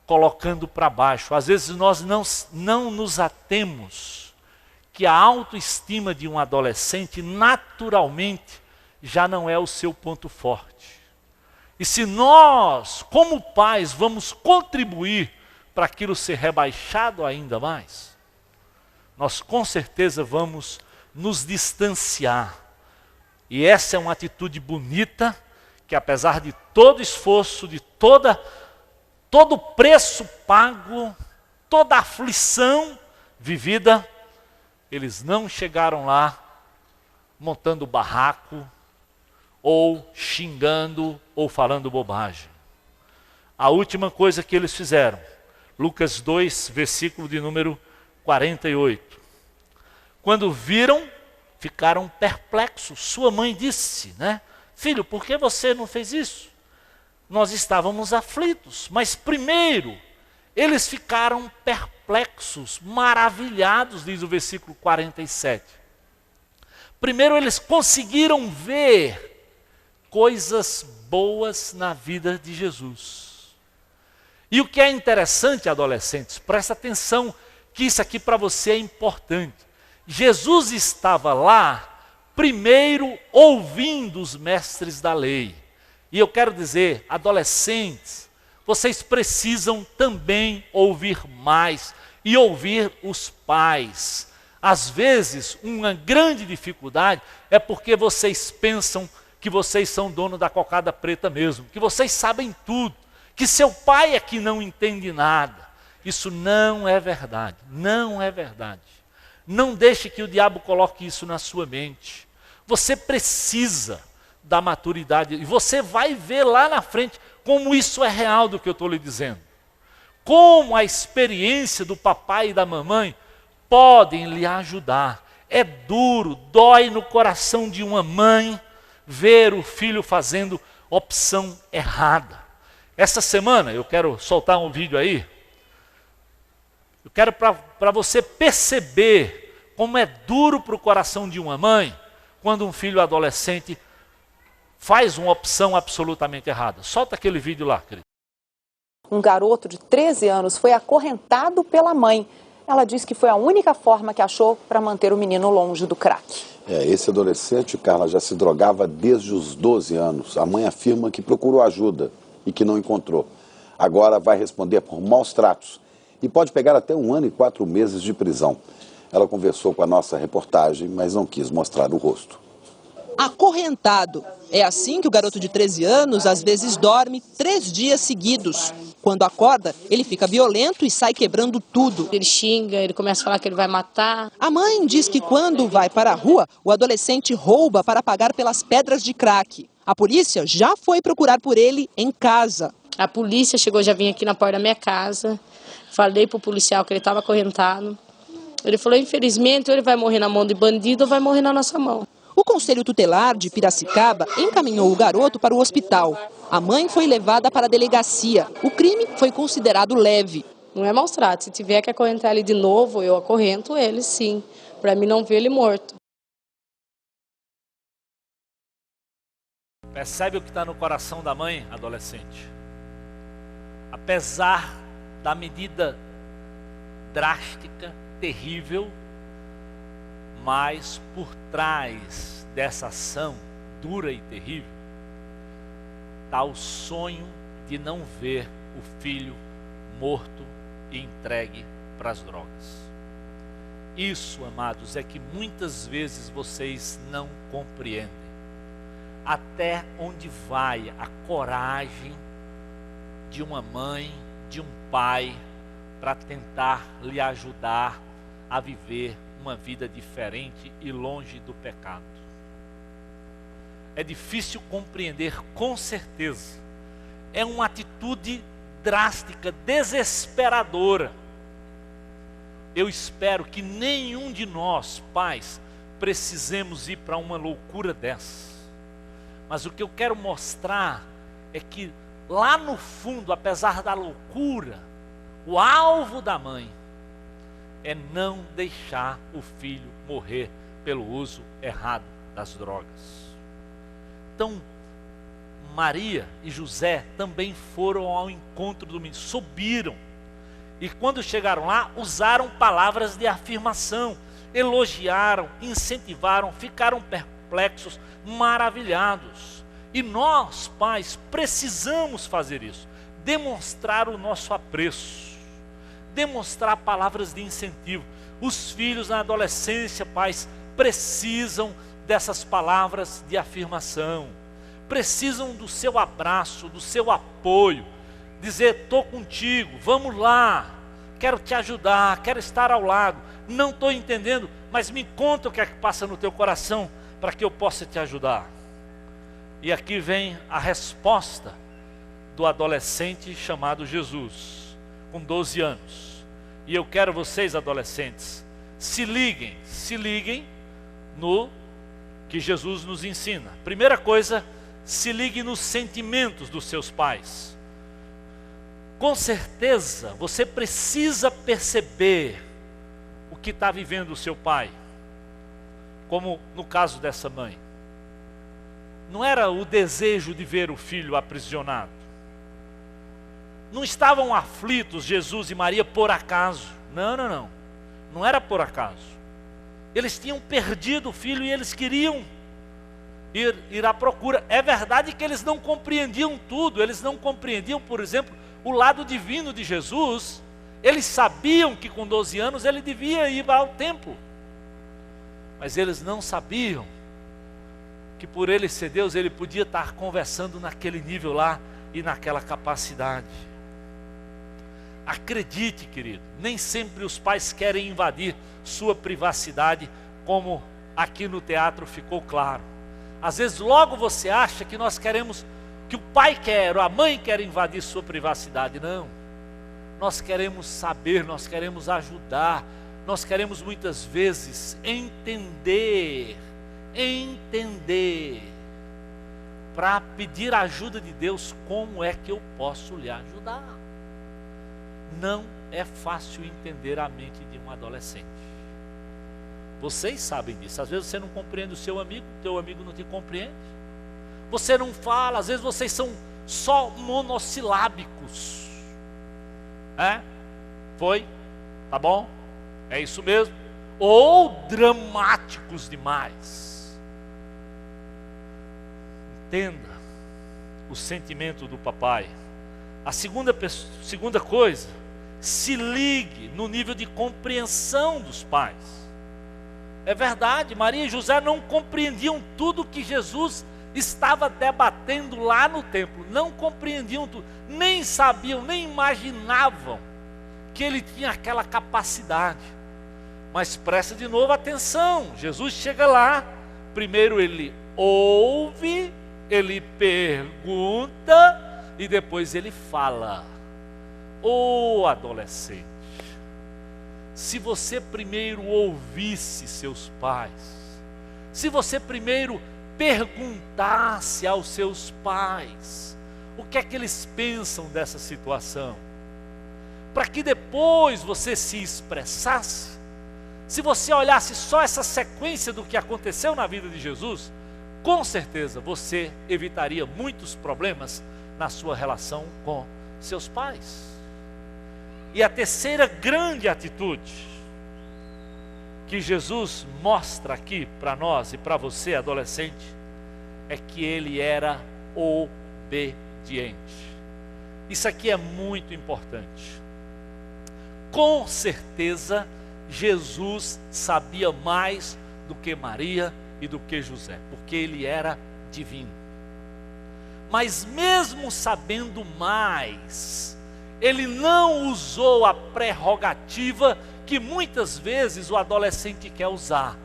colocando para baixo. Às vezes nós não nos atemos que a autoestima de um adolescente naturalmente já não é o seu ponto forte. E se nós, como pais, vamos contribuir para aquilo ser rebaixado ainda mais, nós com certeza vamos nos distanciar. E essa é uma atitude bonita, que apesar de todo esforço, de todo preço pago, toda aflição vivida, eles não chegaram lá montando barraco, ou xingando, ou falando bobagem. A última coisa que eles fizeram, Lucas 2, versículo de número 48. Quando viram, ficaram perplexos. Sua mãe disse, né? Filho, por que você não fez isso? Nós estávamos aflitos. Mas primeiro, eles ficaram perplexos, maravilhados, diz o versículo 47. Primeiro eles conseguiram ver coisas boas na vida de Jesus. E o que é interessante, adolescentes, presta atenção que isso aqui para você é importante. Jesus estava lá, primeiro ouvindo os mestres da lei. E eu quero dizer, adolescentes, vocês precisam também ouvir mais e ouvir os pais. Às vezes, uma grande dificuldade é porque vocês pensam que vocês são dono da cocada preta mesmo, que vocês sabem tudo, que seu pai é que não entende nada. Isso não é verdade, não é verdade. Não deixe que o diabo coloque isso na sua mente. Você precisa da maturidade, e você vai ver lá na frente como isso é real do que eu estou lhe dizendo. Como a experiência do papai e da mamãe podem lhe ajudar. É duro, dói no coração de uma mãe ver o filho fazendo opção errada. Essa semana, eu quero soltar um vídeo aí, eu quero para você perceber como é duro para o coração de uma mãe quando um filho adolescente faz uma opção absolutamente errada. Solta aquele vídeo lá, querido. Um garoto de 13 anos foi acorrentado pela mãe. Ela diz que foi a única forma que achou para manter o menino longe do crack. Esse adolescente, Carla, já se drogava desde os 12 anos. A mãe afirma que procurou ajuda e que não encontrou. Agora vai responder por maus tratos e pode pegar até 1 ano e 4 meses de prisão. Ela conversou com a nossa reportagem, mas não quis mostrar o rosto. Acorrentado. É assim que o garoto de 13 anos às vezes dorme 3 dias seguidos. Quando acorda, ele fica violento e sai quebrando tudo. Ele xinga, ele começa a falar que ele vai matar. A mãe diz que quando vai para a rua, o adolescente rouba para pagar pelas pedras de crack. A polícia já foi procurar por ele em casa. A polícia chegou, já vinha aqui na porta da minha casa. Falei pro policial que ele estava acorrentado. Ele falou, infelizmente, ou ele vai morrer na mão de bandido ou vai morrer na nossa mão. O Conselho Tutelar de Piracicaba encaminhou o garoto para o hospital. A mãe foi levada para a delegacia. O crime foi considerado leve. Não é maus tratos. Se tiver que acorrentar ele de novo, eu acorrento ele, sim. Para mim não ver ele morto. Percebe o que está no coração da mãe, adolescente? Apesar da medida drástica, terrível, Mas por trás dessa ação dura e terrível, está o sonho de não ver o filho morto e entregue para as drogas. Isso, amados, é que muitas vezes vocês não compreendem. Até onde vai a coragem de uma mãe, de um pai, para tentar lhe ajudar a viver uma vida diferente e longe do pecado. É difícil compreender, com certeza. É uma atitude drástica, desesperadora. Eu espero que nenhum de nós, pais, precisemos ir para uma loucura dessa. Mas o que eu quero mostrar é que lá no fundo, apesar da loucura, o alvo da mãe é não deixar o filho morrer pelo uso errado das drogas. Então, Maria e José também foram ao encontro do menino, subiram. E quando chegaram lá, usaram palavras de afirmação, elogiaram, incentivaram, ficaram perplexos, maravilhados. E nós, pais, precisamos fazer isso, demonstrar o nosso apreço, demonstrar palavras de incentivo. Os filhos na adolescência, pais, precisam dessas palavras de afirmação, precisam do seu abraço, do seu apoio, dizer: estou contigo, vamos lá, quero te ajudar, quero estar ao lado, não estou entendendo, mas me conta o que é que passa no teu coração, para que eu possa te ajudar. E aqui vem a resposta do adolescente chamado Jesus, com 12 anos. E eu quero vocês, adolescentes, se liguem no que Jesus nos ensina. Primeira coisa, se ligue nos sentimentos dos seus pais. Com certeza, você precisa perceber o que está vivendo o seu pai, como no caso dessa mãe. Não era o desejo de ver o filho aprisionado. Não estavam aflitos Jesus e Maria por acaso. Não. Não era por acaso. Eles tinham perdido o filho e eles queriam ir à procura. É verdade que eles não compreendiam tudo. Eles não compreendiam, por exemplo, o lado divino de Jesus. Eles sabiam que com 12 anos ele devia ir ao templo. Mas eles não sabiam que por ele ser Deus, ele podia estar conversando naquele nível lá e naquela capacidade. Acredite, querido, nem sempre os pais querem invadir sua privacidade, como aqui no teatro ficou claro. Às vezes logo você acha que nós queremos, que o pai quer, ou a mãe quer invadir sua privacidade. Não, nós queremos saber, nós queremos ajudar, nós queremos muitas vezes entender, para pedir a ajuda de Deus. Como é que eu posso lhe ajudar? Não é fácil entender a mente de um adolescente. Vocês sabem disso. Às vezes você não compreende o seu amigo, teu amigo não te compreende. Você não fala, às vezes vocês são só monossilábicos. Foi? Tá bom? É isso mesmo? Ou dramáticos demais. Entenda o sentimento do papai. A segunda coisa, se ligue no nível de compreensão dos pais. É verdade, Maria e José não compreendiam tudo que Jesus estava debatendo lá no templo. Não compreendiam tudo, nem sabiam, nem imaginavam que ele tinha aquela capacidade. Mas presta de novo atenção, Jesus chega lá, primeiro ele ouve, ele pergunta e depois ele fala. Ô adolescente, se você primeiro ouvisse seus pais, se você primeiro perguntasse aos seus pais o que é que eles pensam dessa situação, para que depois você se expressasse. Se você olhasse só essa sequência do que aconteceu na vida de Jesus, com certeza você evitaria muitos problemas na sua relação com seus pais. E a terceira grande atitude, que Jesus mostra aqui para nós e para você, adolescente, é que ele era obediente. Isso aqui é muito importante. Com certeza, Jesus sabia mais do que Maria e do que José, porque ele era divino. Mas mesmo sabendo mais, ele não usou a prerrogativa que muitas vezes o adolescente quer usar.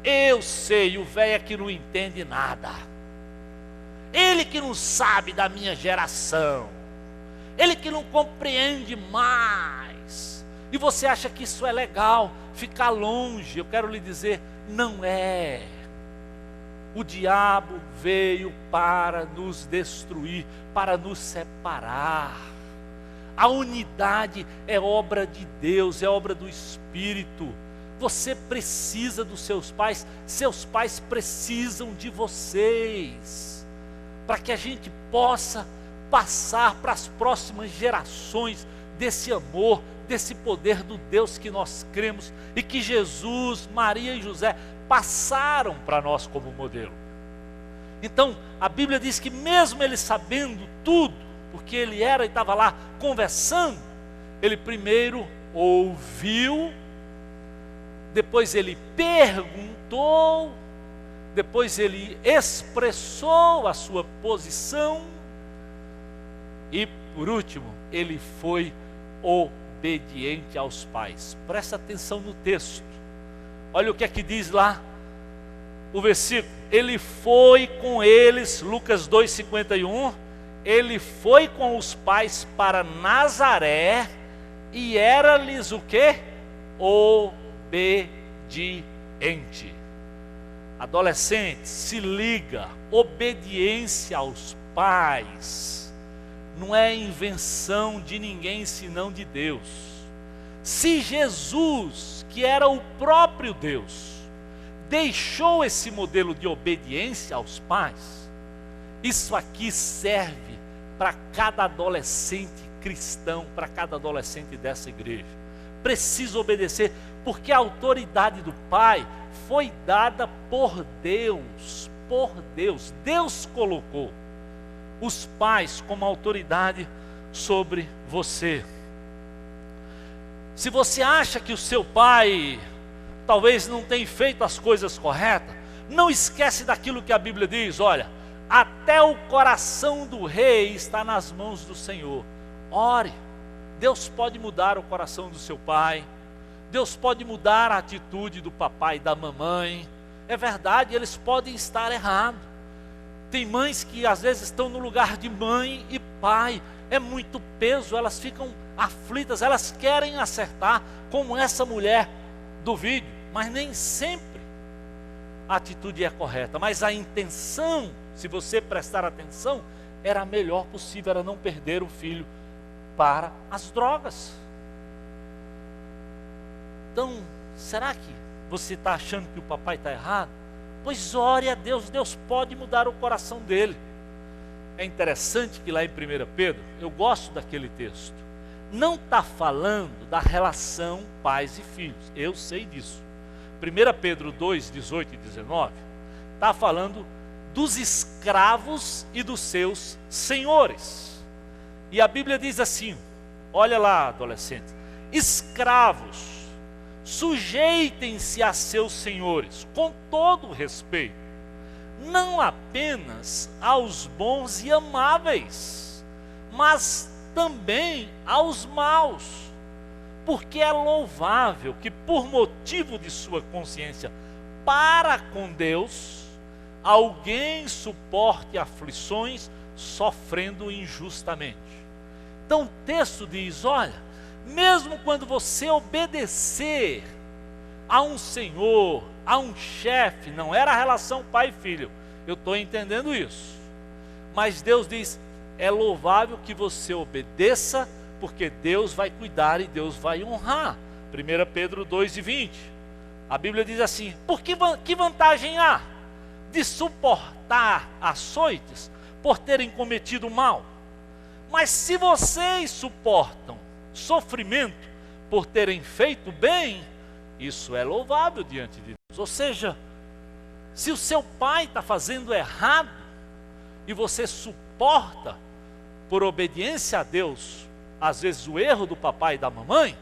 Eu sei, o velho é que não entende nada. Ele que não sabe da minha geração. Ele que não compreende mais. E você acha que isso é legal, ficar longe. Eu quero lhe dizer, não é. O diabo veio para nos destruir, para nos separar. A unidade é obra de Deus, é obra do Espírito. Você precisa dos seus pais precisam de vocês, para que a gente possa passar para as próximas gerações desse amor, desse poder do Deus que nós cremos e que Jesus, Maria e José passaram para nós como modelo. Então, a Bíblia diz que mesmo ele sabendo tudo, porque ele era e estava lá conversando, ele primeiro ouviu, depois ele perguntou, depois ele expressou a sua posição e, por último, ele foi obediente aos pais. Presta atenção no texto. Olha o que é que diz lá o versículo. Ele foi com eles, Lucas 2,51, ele foi com os pais para Nazaré e era-lhes o quê? Obediente. Adolescente, se liga, obediência aos pais não é invenção de ninguém senão de Deus. Se Jesus, que era o próprio Deus, deixou esse modelo de obediência aos pais, isso aqui serve para cada adolescente cristão, para cada adolescente dessa igreja. Precisa obedecer, porque a autoridade do pai foi dada por Deus, Deus colocou os pais como autoridade sobre você. Se você acha que o seu pai talvez não tenha feito as coisas corretas, não esquece daquilo que a Bíblia diz, olha, até o coração do rei está nas mãos do Senhor. Ore, Deus pode mudar o coração do seu pai, Deus pode mudar a atitude do papai e da mamãe. É verdade, eles podem estar errados. Tem mães que às vezes estão no lugar de mãe e pai, é muito peso, elas ficam aflitas, elas querem acertar, como essa mulher do vídeo, mas nem sempre a atitude é correta, mas a intenção, se você prestar atenção, era a melhor possível, era não perder o filho para as drogas. Então, será que você está achando que o papai está errado? Pois ore a Deus, Deus pode mudar o coração dele. É interessante que lá em 1 Pedro, eu gosto daquele texto, não está falando da relação pais e filhos, eu sei disso. 1 Pedro 2, 18 e 19, está falando dos escravos e dos seus senhores. E a Bíblia diz assim, olha lá, adolescente, escravos, sujeitem-se a seus senhores com todo respeito, não apenas aos bons e amáveis, mas também aos maus, porque é louvável que por motivo de sua consciência para com Deus, alguém suporte aflições sofrendo injustamente. Então o texto diz, olha, mesmo quando você obedecer a um senhor, a um chefe, não era a relação pai e filho, eu estou entendendo isso, mas Deus diz, é louvável que você obedeça, porque Deus vai cuidar e Deus vai honrar. 1 Pedro 2,20, a Bíblia diz assim, que vantagem há de suportar açoites por terem cometido mal? Mas se vocês suportam sofrimento por terem feito bem, Isso é louvável diante de Deus. Ou seja, se o seu pai está fazendo errado e você suporta, por obediência a Deus, às vezes o erro do papai e da mamãe,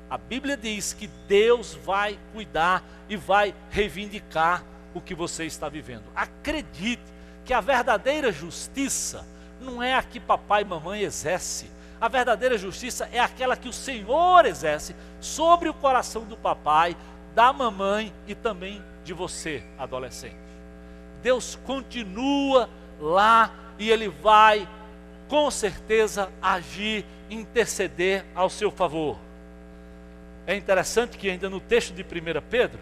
a Bíblia diz que Deus vai cuidar e vai reivindicar o que você está vivendo. Acredite que a verdadeira justiça não é a que papai e mamãe exerce. A verdadeira justiça é aquela que o Senhor exerce sobre o coração do papai, da mamãe e também de você, adolescente. Deus continua lá e Ele vai, com certeza, agir, interceder ao seu favor. É interessante que ainda no texto de 1 Pedro,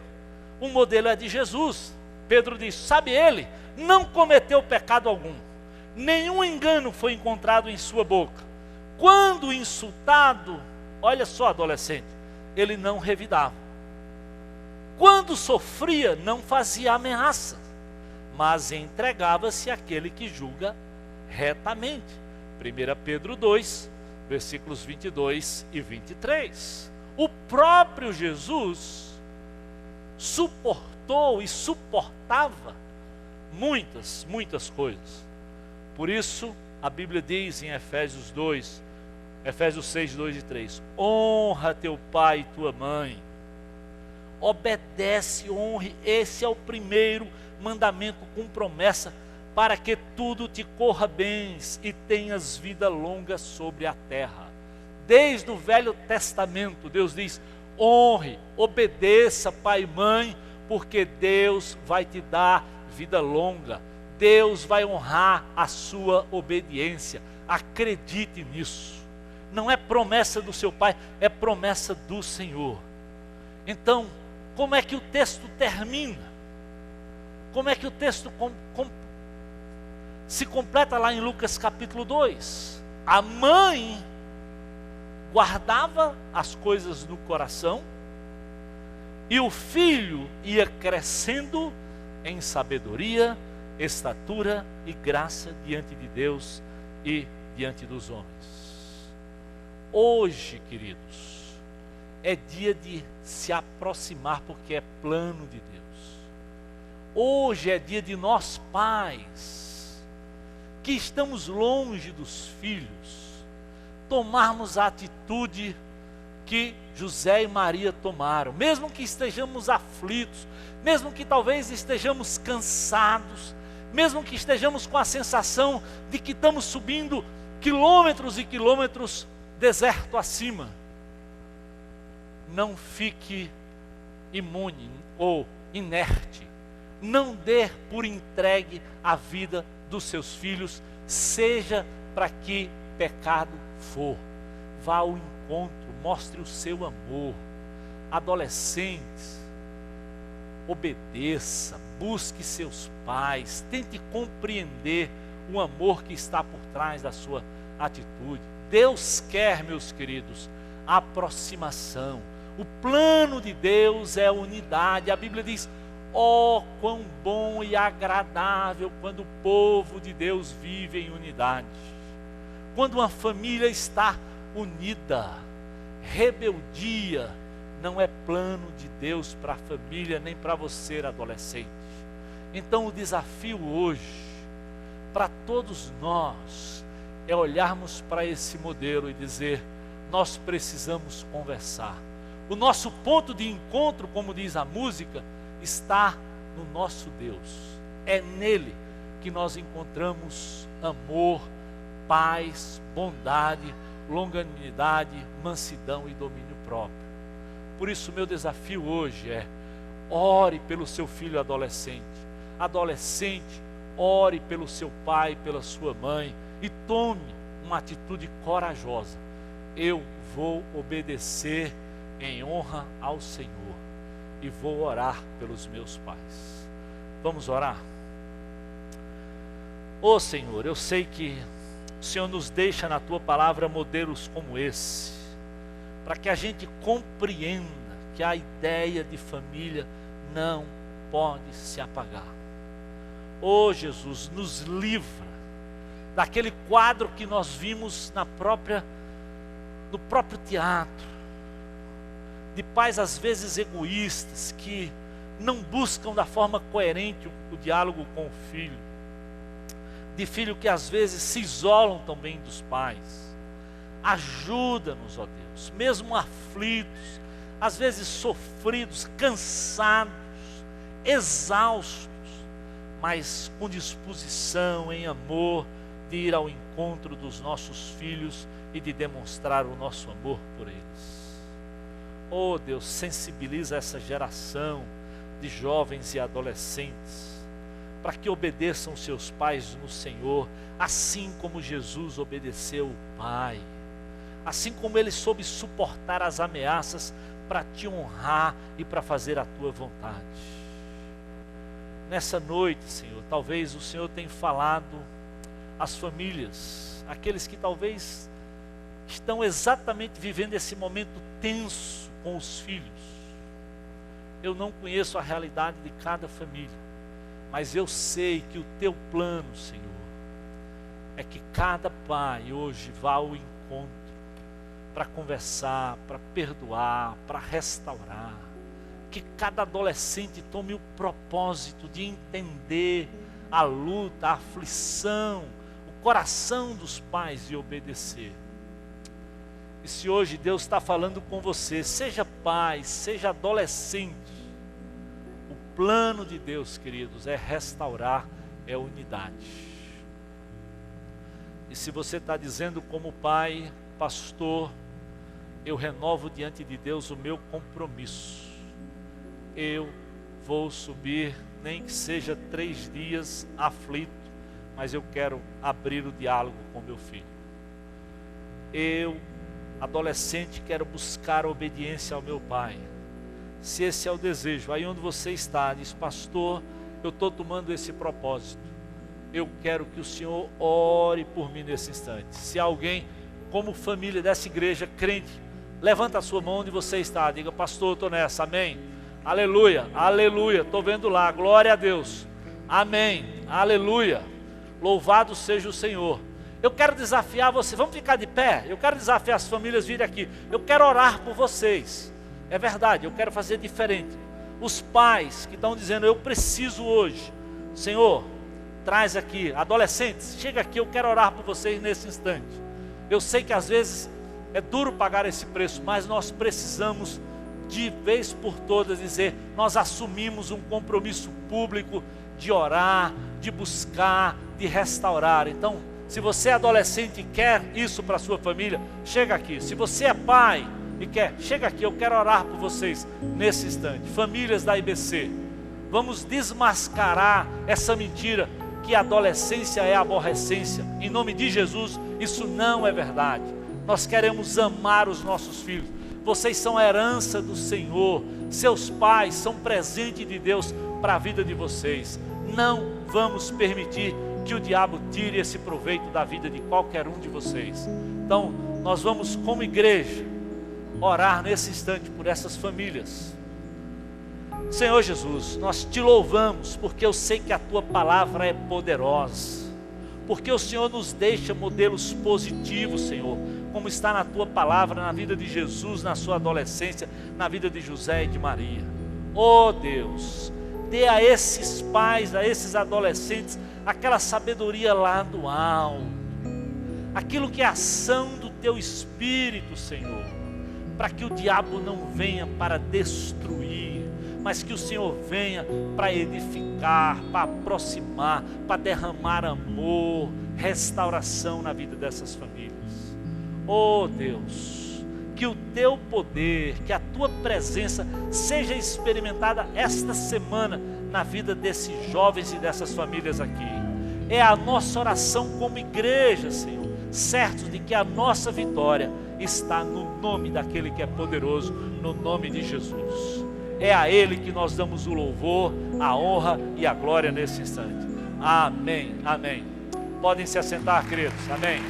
o modelo é de Jesus. Pedro diz, sabe ele, não cometeu pecado algum, nenhum engano foi encontrado em sua boca. Quando insultado, olha só, adolescente, ele não revidava. Quando sofria, não fazia ameaças, mas entregava-se àquele que julga retamente. 1 Pedro 2, versículos 22 e 23. O próprio Jesus suportou e suportava muitas coisas. Por isso, a Bíblia diz em Efésios 6, 2 e 3, honra teu pai e tua mãe, obedece, honre, esse é o primeiro mandamento com promessa, para que tudo te corra bem e tenhas vida longa sobre a terra. Desde o Velho Testamento, Deus diz, honre, obedeça pai e mãe, porque Deus vai te dar vida longa, Deus vai honrar a sua obediência, acredite nisso. Não é promessa do seu pai, é promessa do Senhor. Então, como é que o texto termina? Como é que o texto se completa lá em Lucas capítulo 2? A mãe guardava as coisas no coração e o filho ia crescendo em sabedoria, estatura e graça diante de Deus e diante dos homens. Hoje, queridos, é dia de se aproximar, porque é plano de Deus. Hoje é dia de nós pais, que estamos longe dos filhos, tomarmos a atitude que José e Maria tomaram, mesmo que estejamos aflitos, mesmo que talvez estejamos cansados, mesmo que estejamos com a sensação de que estamos subindo quilômetros e quilômetros deserto acima. Não fique imune ou inerte, não dê por entregue a vida dos seus filhos, seja para que pecado for, vá ao encontro, mostre o seu amor. Adolescentes, obedeça, busque seus pais, tente compreender o amor que está por trás da sua atitude. Deus quer, meus queridos, aproximação. O plano de Deus é a unidade. A Bíblia diz, ó, quão bom e agradável quando o povo de Deus vive em unidade. Quando uma família está unida. Rebeldia não é plano de Deus para a família, nem para você, adolescente. Então o desafio hoje, para todos nós, é olharmos para esse modelo e dizer, nós precisamos conversar. O nosso ponto de encontro, como diz a música, está no nosso Deus. É nele que nós encontramos amor, paz, bondade, longanimidade, mansidão e domínio próprio. Por isso, meu desafio hoje é, ore pelo seu filho adolescente. Adolescente, ore pelo seu pai, pela sua mãe e tome uma atitude corajosa. Eu vou obedecer em honra ao Senhor e vou orar pelos meus pais. Vamos orar? Ô Senhor, eu sei que o Senhor nos deixa na Tua palavra modelos como esse, para que a gente compreenda que a ideia de família não pode se apagar. Ô Jesus, nos livra daquele quadro que nós vimos no próprio teatro, de pais às vezes egoístas, que não buscam da forma coerente o diálogo com o filho, de filho que às vezes se isolam também dos pais. Ajuda-nos, ó Deus, mesmo aflitos, às vezes sofridos, cansados, exaustos, mas com disposição, em amor, de ir ao encontro dos nossos filhos e de demonstrar o nosso amor por eles. Oh Deus, sensibiliza essa geração de jovens e adolescentes, para que obedeçam seus pais no Senhor, assim como Jesus obedeceu o Pai, assim como ele soube suportar as ameaças para te honrar e para fazer a tua vontade. Nessa noite, Senhor, talvez o Senhor tenha falado às famílias, aqueles que talvez estão exatamente vivendo esse momento tenso com os filhos. Eu não conheço a realidade de cada família, mas eu sei que o teu plano, Senhor, é que cada pai hoje vá ao encontro para conversar, para perdoar, para restaurar. Que cada adolescente tome o propósito de entender a luta, a aflição, o coração dos pais e obedecer. E se hoje Deus está falando com você, seja pai, seja adolescente, o plano de Deus, queridos, é restaurar, é unidade. E se você está dizendo como pai, pastor, eu renovo diante de Deus o meu compromisso. Eu vou subir, nem que seja 3 dias aflito, mas eu quero abrir o diálogo com meu filho. Eu, adolescente, quero buscar a obediência ao meu pai. Se esse é o desejo, aí onde você está, diz: pastor, eu estou tomando esse propósito. Eu quero que o Senhor ore por mim nesse instante. Se alguém, como família dessa igreja, crente, levanta a sua mão onde você está, diga: pastor, eu estou nessa, amém. Aleluia, aleluia, estou vendo lá, glória a Deus, amém, aleluia, louvado seja o Senhor. Eu quero desafiar você, vamos ficar de pé, eu quero desafiar as famílias a virem aqui, eu quero orar por vocês, é verdade, eu quero fazer diferente. Os pais que estão dizendo: eu preciso hoje, Senhor, traz aqui, adolescentes, chega aqui, eu quero orar por vocês nesse instante. Eu sei que às vezes é duro pagar esse preço, mas nós precisamos de vez por todas dizer: nós assumimos um compromisso público de orar, de buscar, de restaurar. Então, se você é adolescente e quer isso para a sua família, chega aqui. Se você é pai e quer, chega aqui, eu quero orar por vocês nesse instante. Famílias da IBC, vamos desmascarar essa mentira que a adolescência é aborrecência. Em nome de Jesus, isso não é verdade. Nós queremos amar os nossos filhos. Vocês são a herança do Senhor. Seus pais são presente de Deus para a vida de vocês. Não vamos permitir que o diabo tire esse proveito da vida de qualquer um de vocês. Então, nós vamos, como igreja, orar nesse instante por essas famílias. Senhor Jesus, nós te louvamos porque eu sei que a tua palavra é poderosa. Porque o Senhor nos deixa modelos positivos, Senhor, como está na tua palavra, na vida de Jesus, na sua adolescência, na vida de José e de Maria. Oh Deus, dê a esses pais, a esses adolescentes, aquela sabedoria lá do alto, aquilo que é a ação do teu Espírito, Senhor, para que o diabo não venha para destruir, mas que o Senhor venha para edificar, para aproximar, para derramar amor, restauração na vida dessas famílias. Oh Deus, que o teu poder, que a tua presença seja experimentada esta semana na vida desses jovens e dessas famílias aqui. É a nossa oração como igreja, Senhor, certos de que a nossa vitória está no nome daquele que é poderoso, no nome de Jesus. É a Ele que nós damos o louvor, a honra e a glória nesse instante. Amém, amém. Podem se assentar, queridos, amém.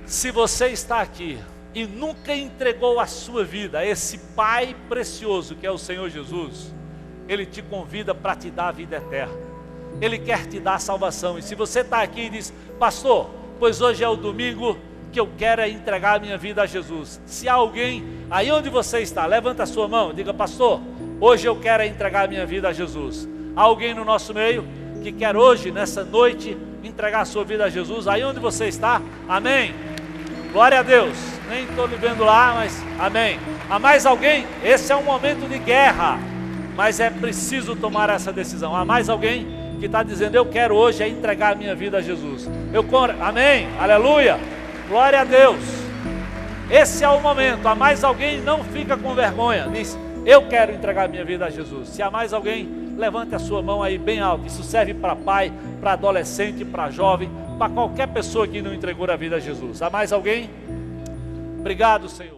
Se você está aqui e nunca entregou a sua vida a esse Pai precioso que é o Senhor Jesus, Ele te convida para te dar a vida eterna. Ele quer te dar a salvação. E se você está aqui e diz: pastor, pois hoje é o domingo que eu quero é entregar a minha vida a Jesus. Se há alguém aí onde você está, levanta a sua mão e diga: pastor, hoje eu quero é entregar a minha vida a Jesus. Há alguém no nosso meio que quer hoje, nessa noite, entregar a sua vida a Jesus, aí onde você está? Amém? Glória a Deus. Nem estou lhe vendo lá, mas amém. Há mais alguém? Esse é um momento de guerra, mas é preciso tomar essa decisão. Há mais alguém que está dizendo: eu quero hoje é entregar a minha vida a Jesus? Amém, aleluia, glória a Deus. Esse é o momento. Há mais alguém? Não fica com vergonha, diz: eu quero entregar a minha vida a Jesus. Se há mais alguém, levante a sua mão aí bem alto. Isso serve para pai, para adolescente, para jovem, para qualquer pessoa que não entregou a vida a Jesus. Há mais alguém? Obrigado, Senhor.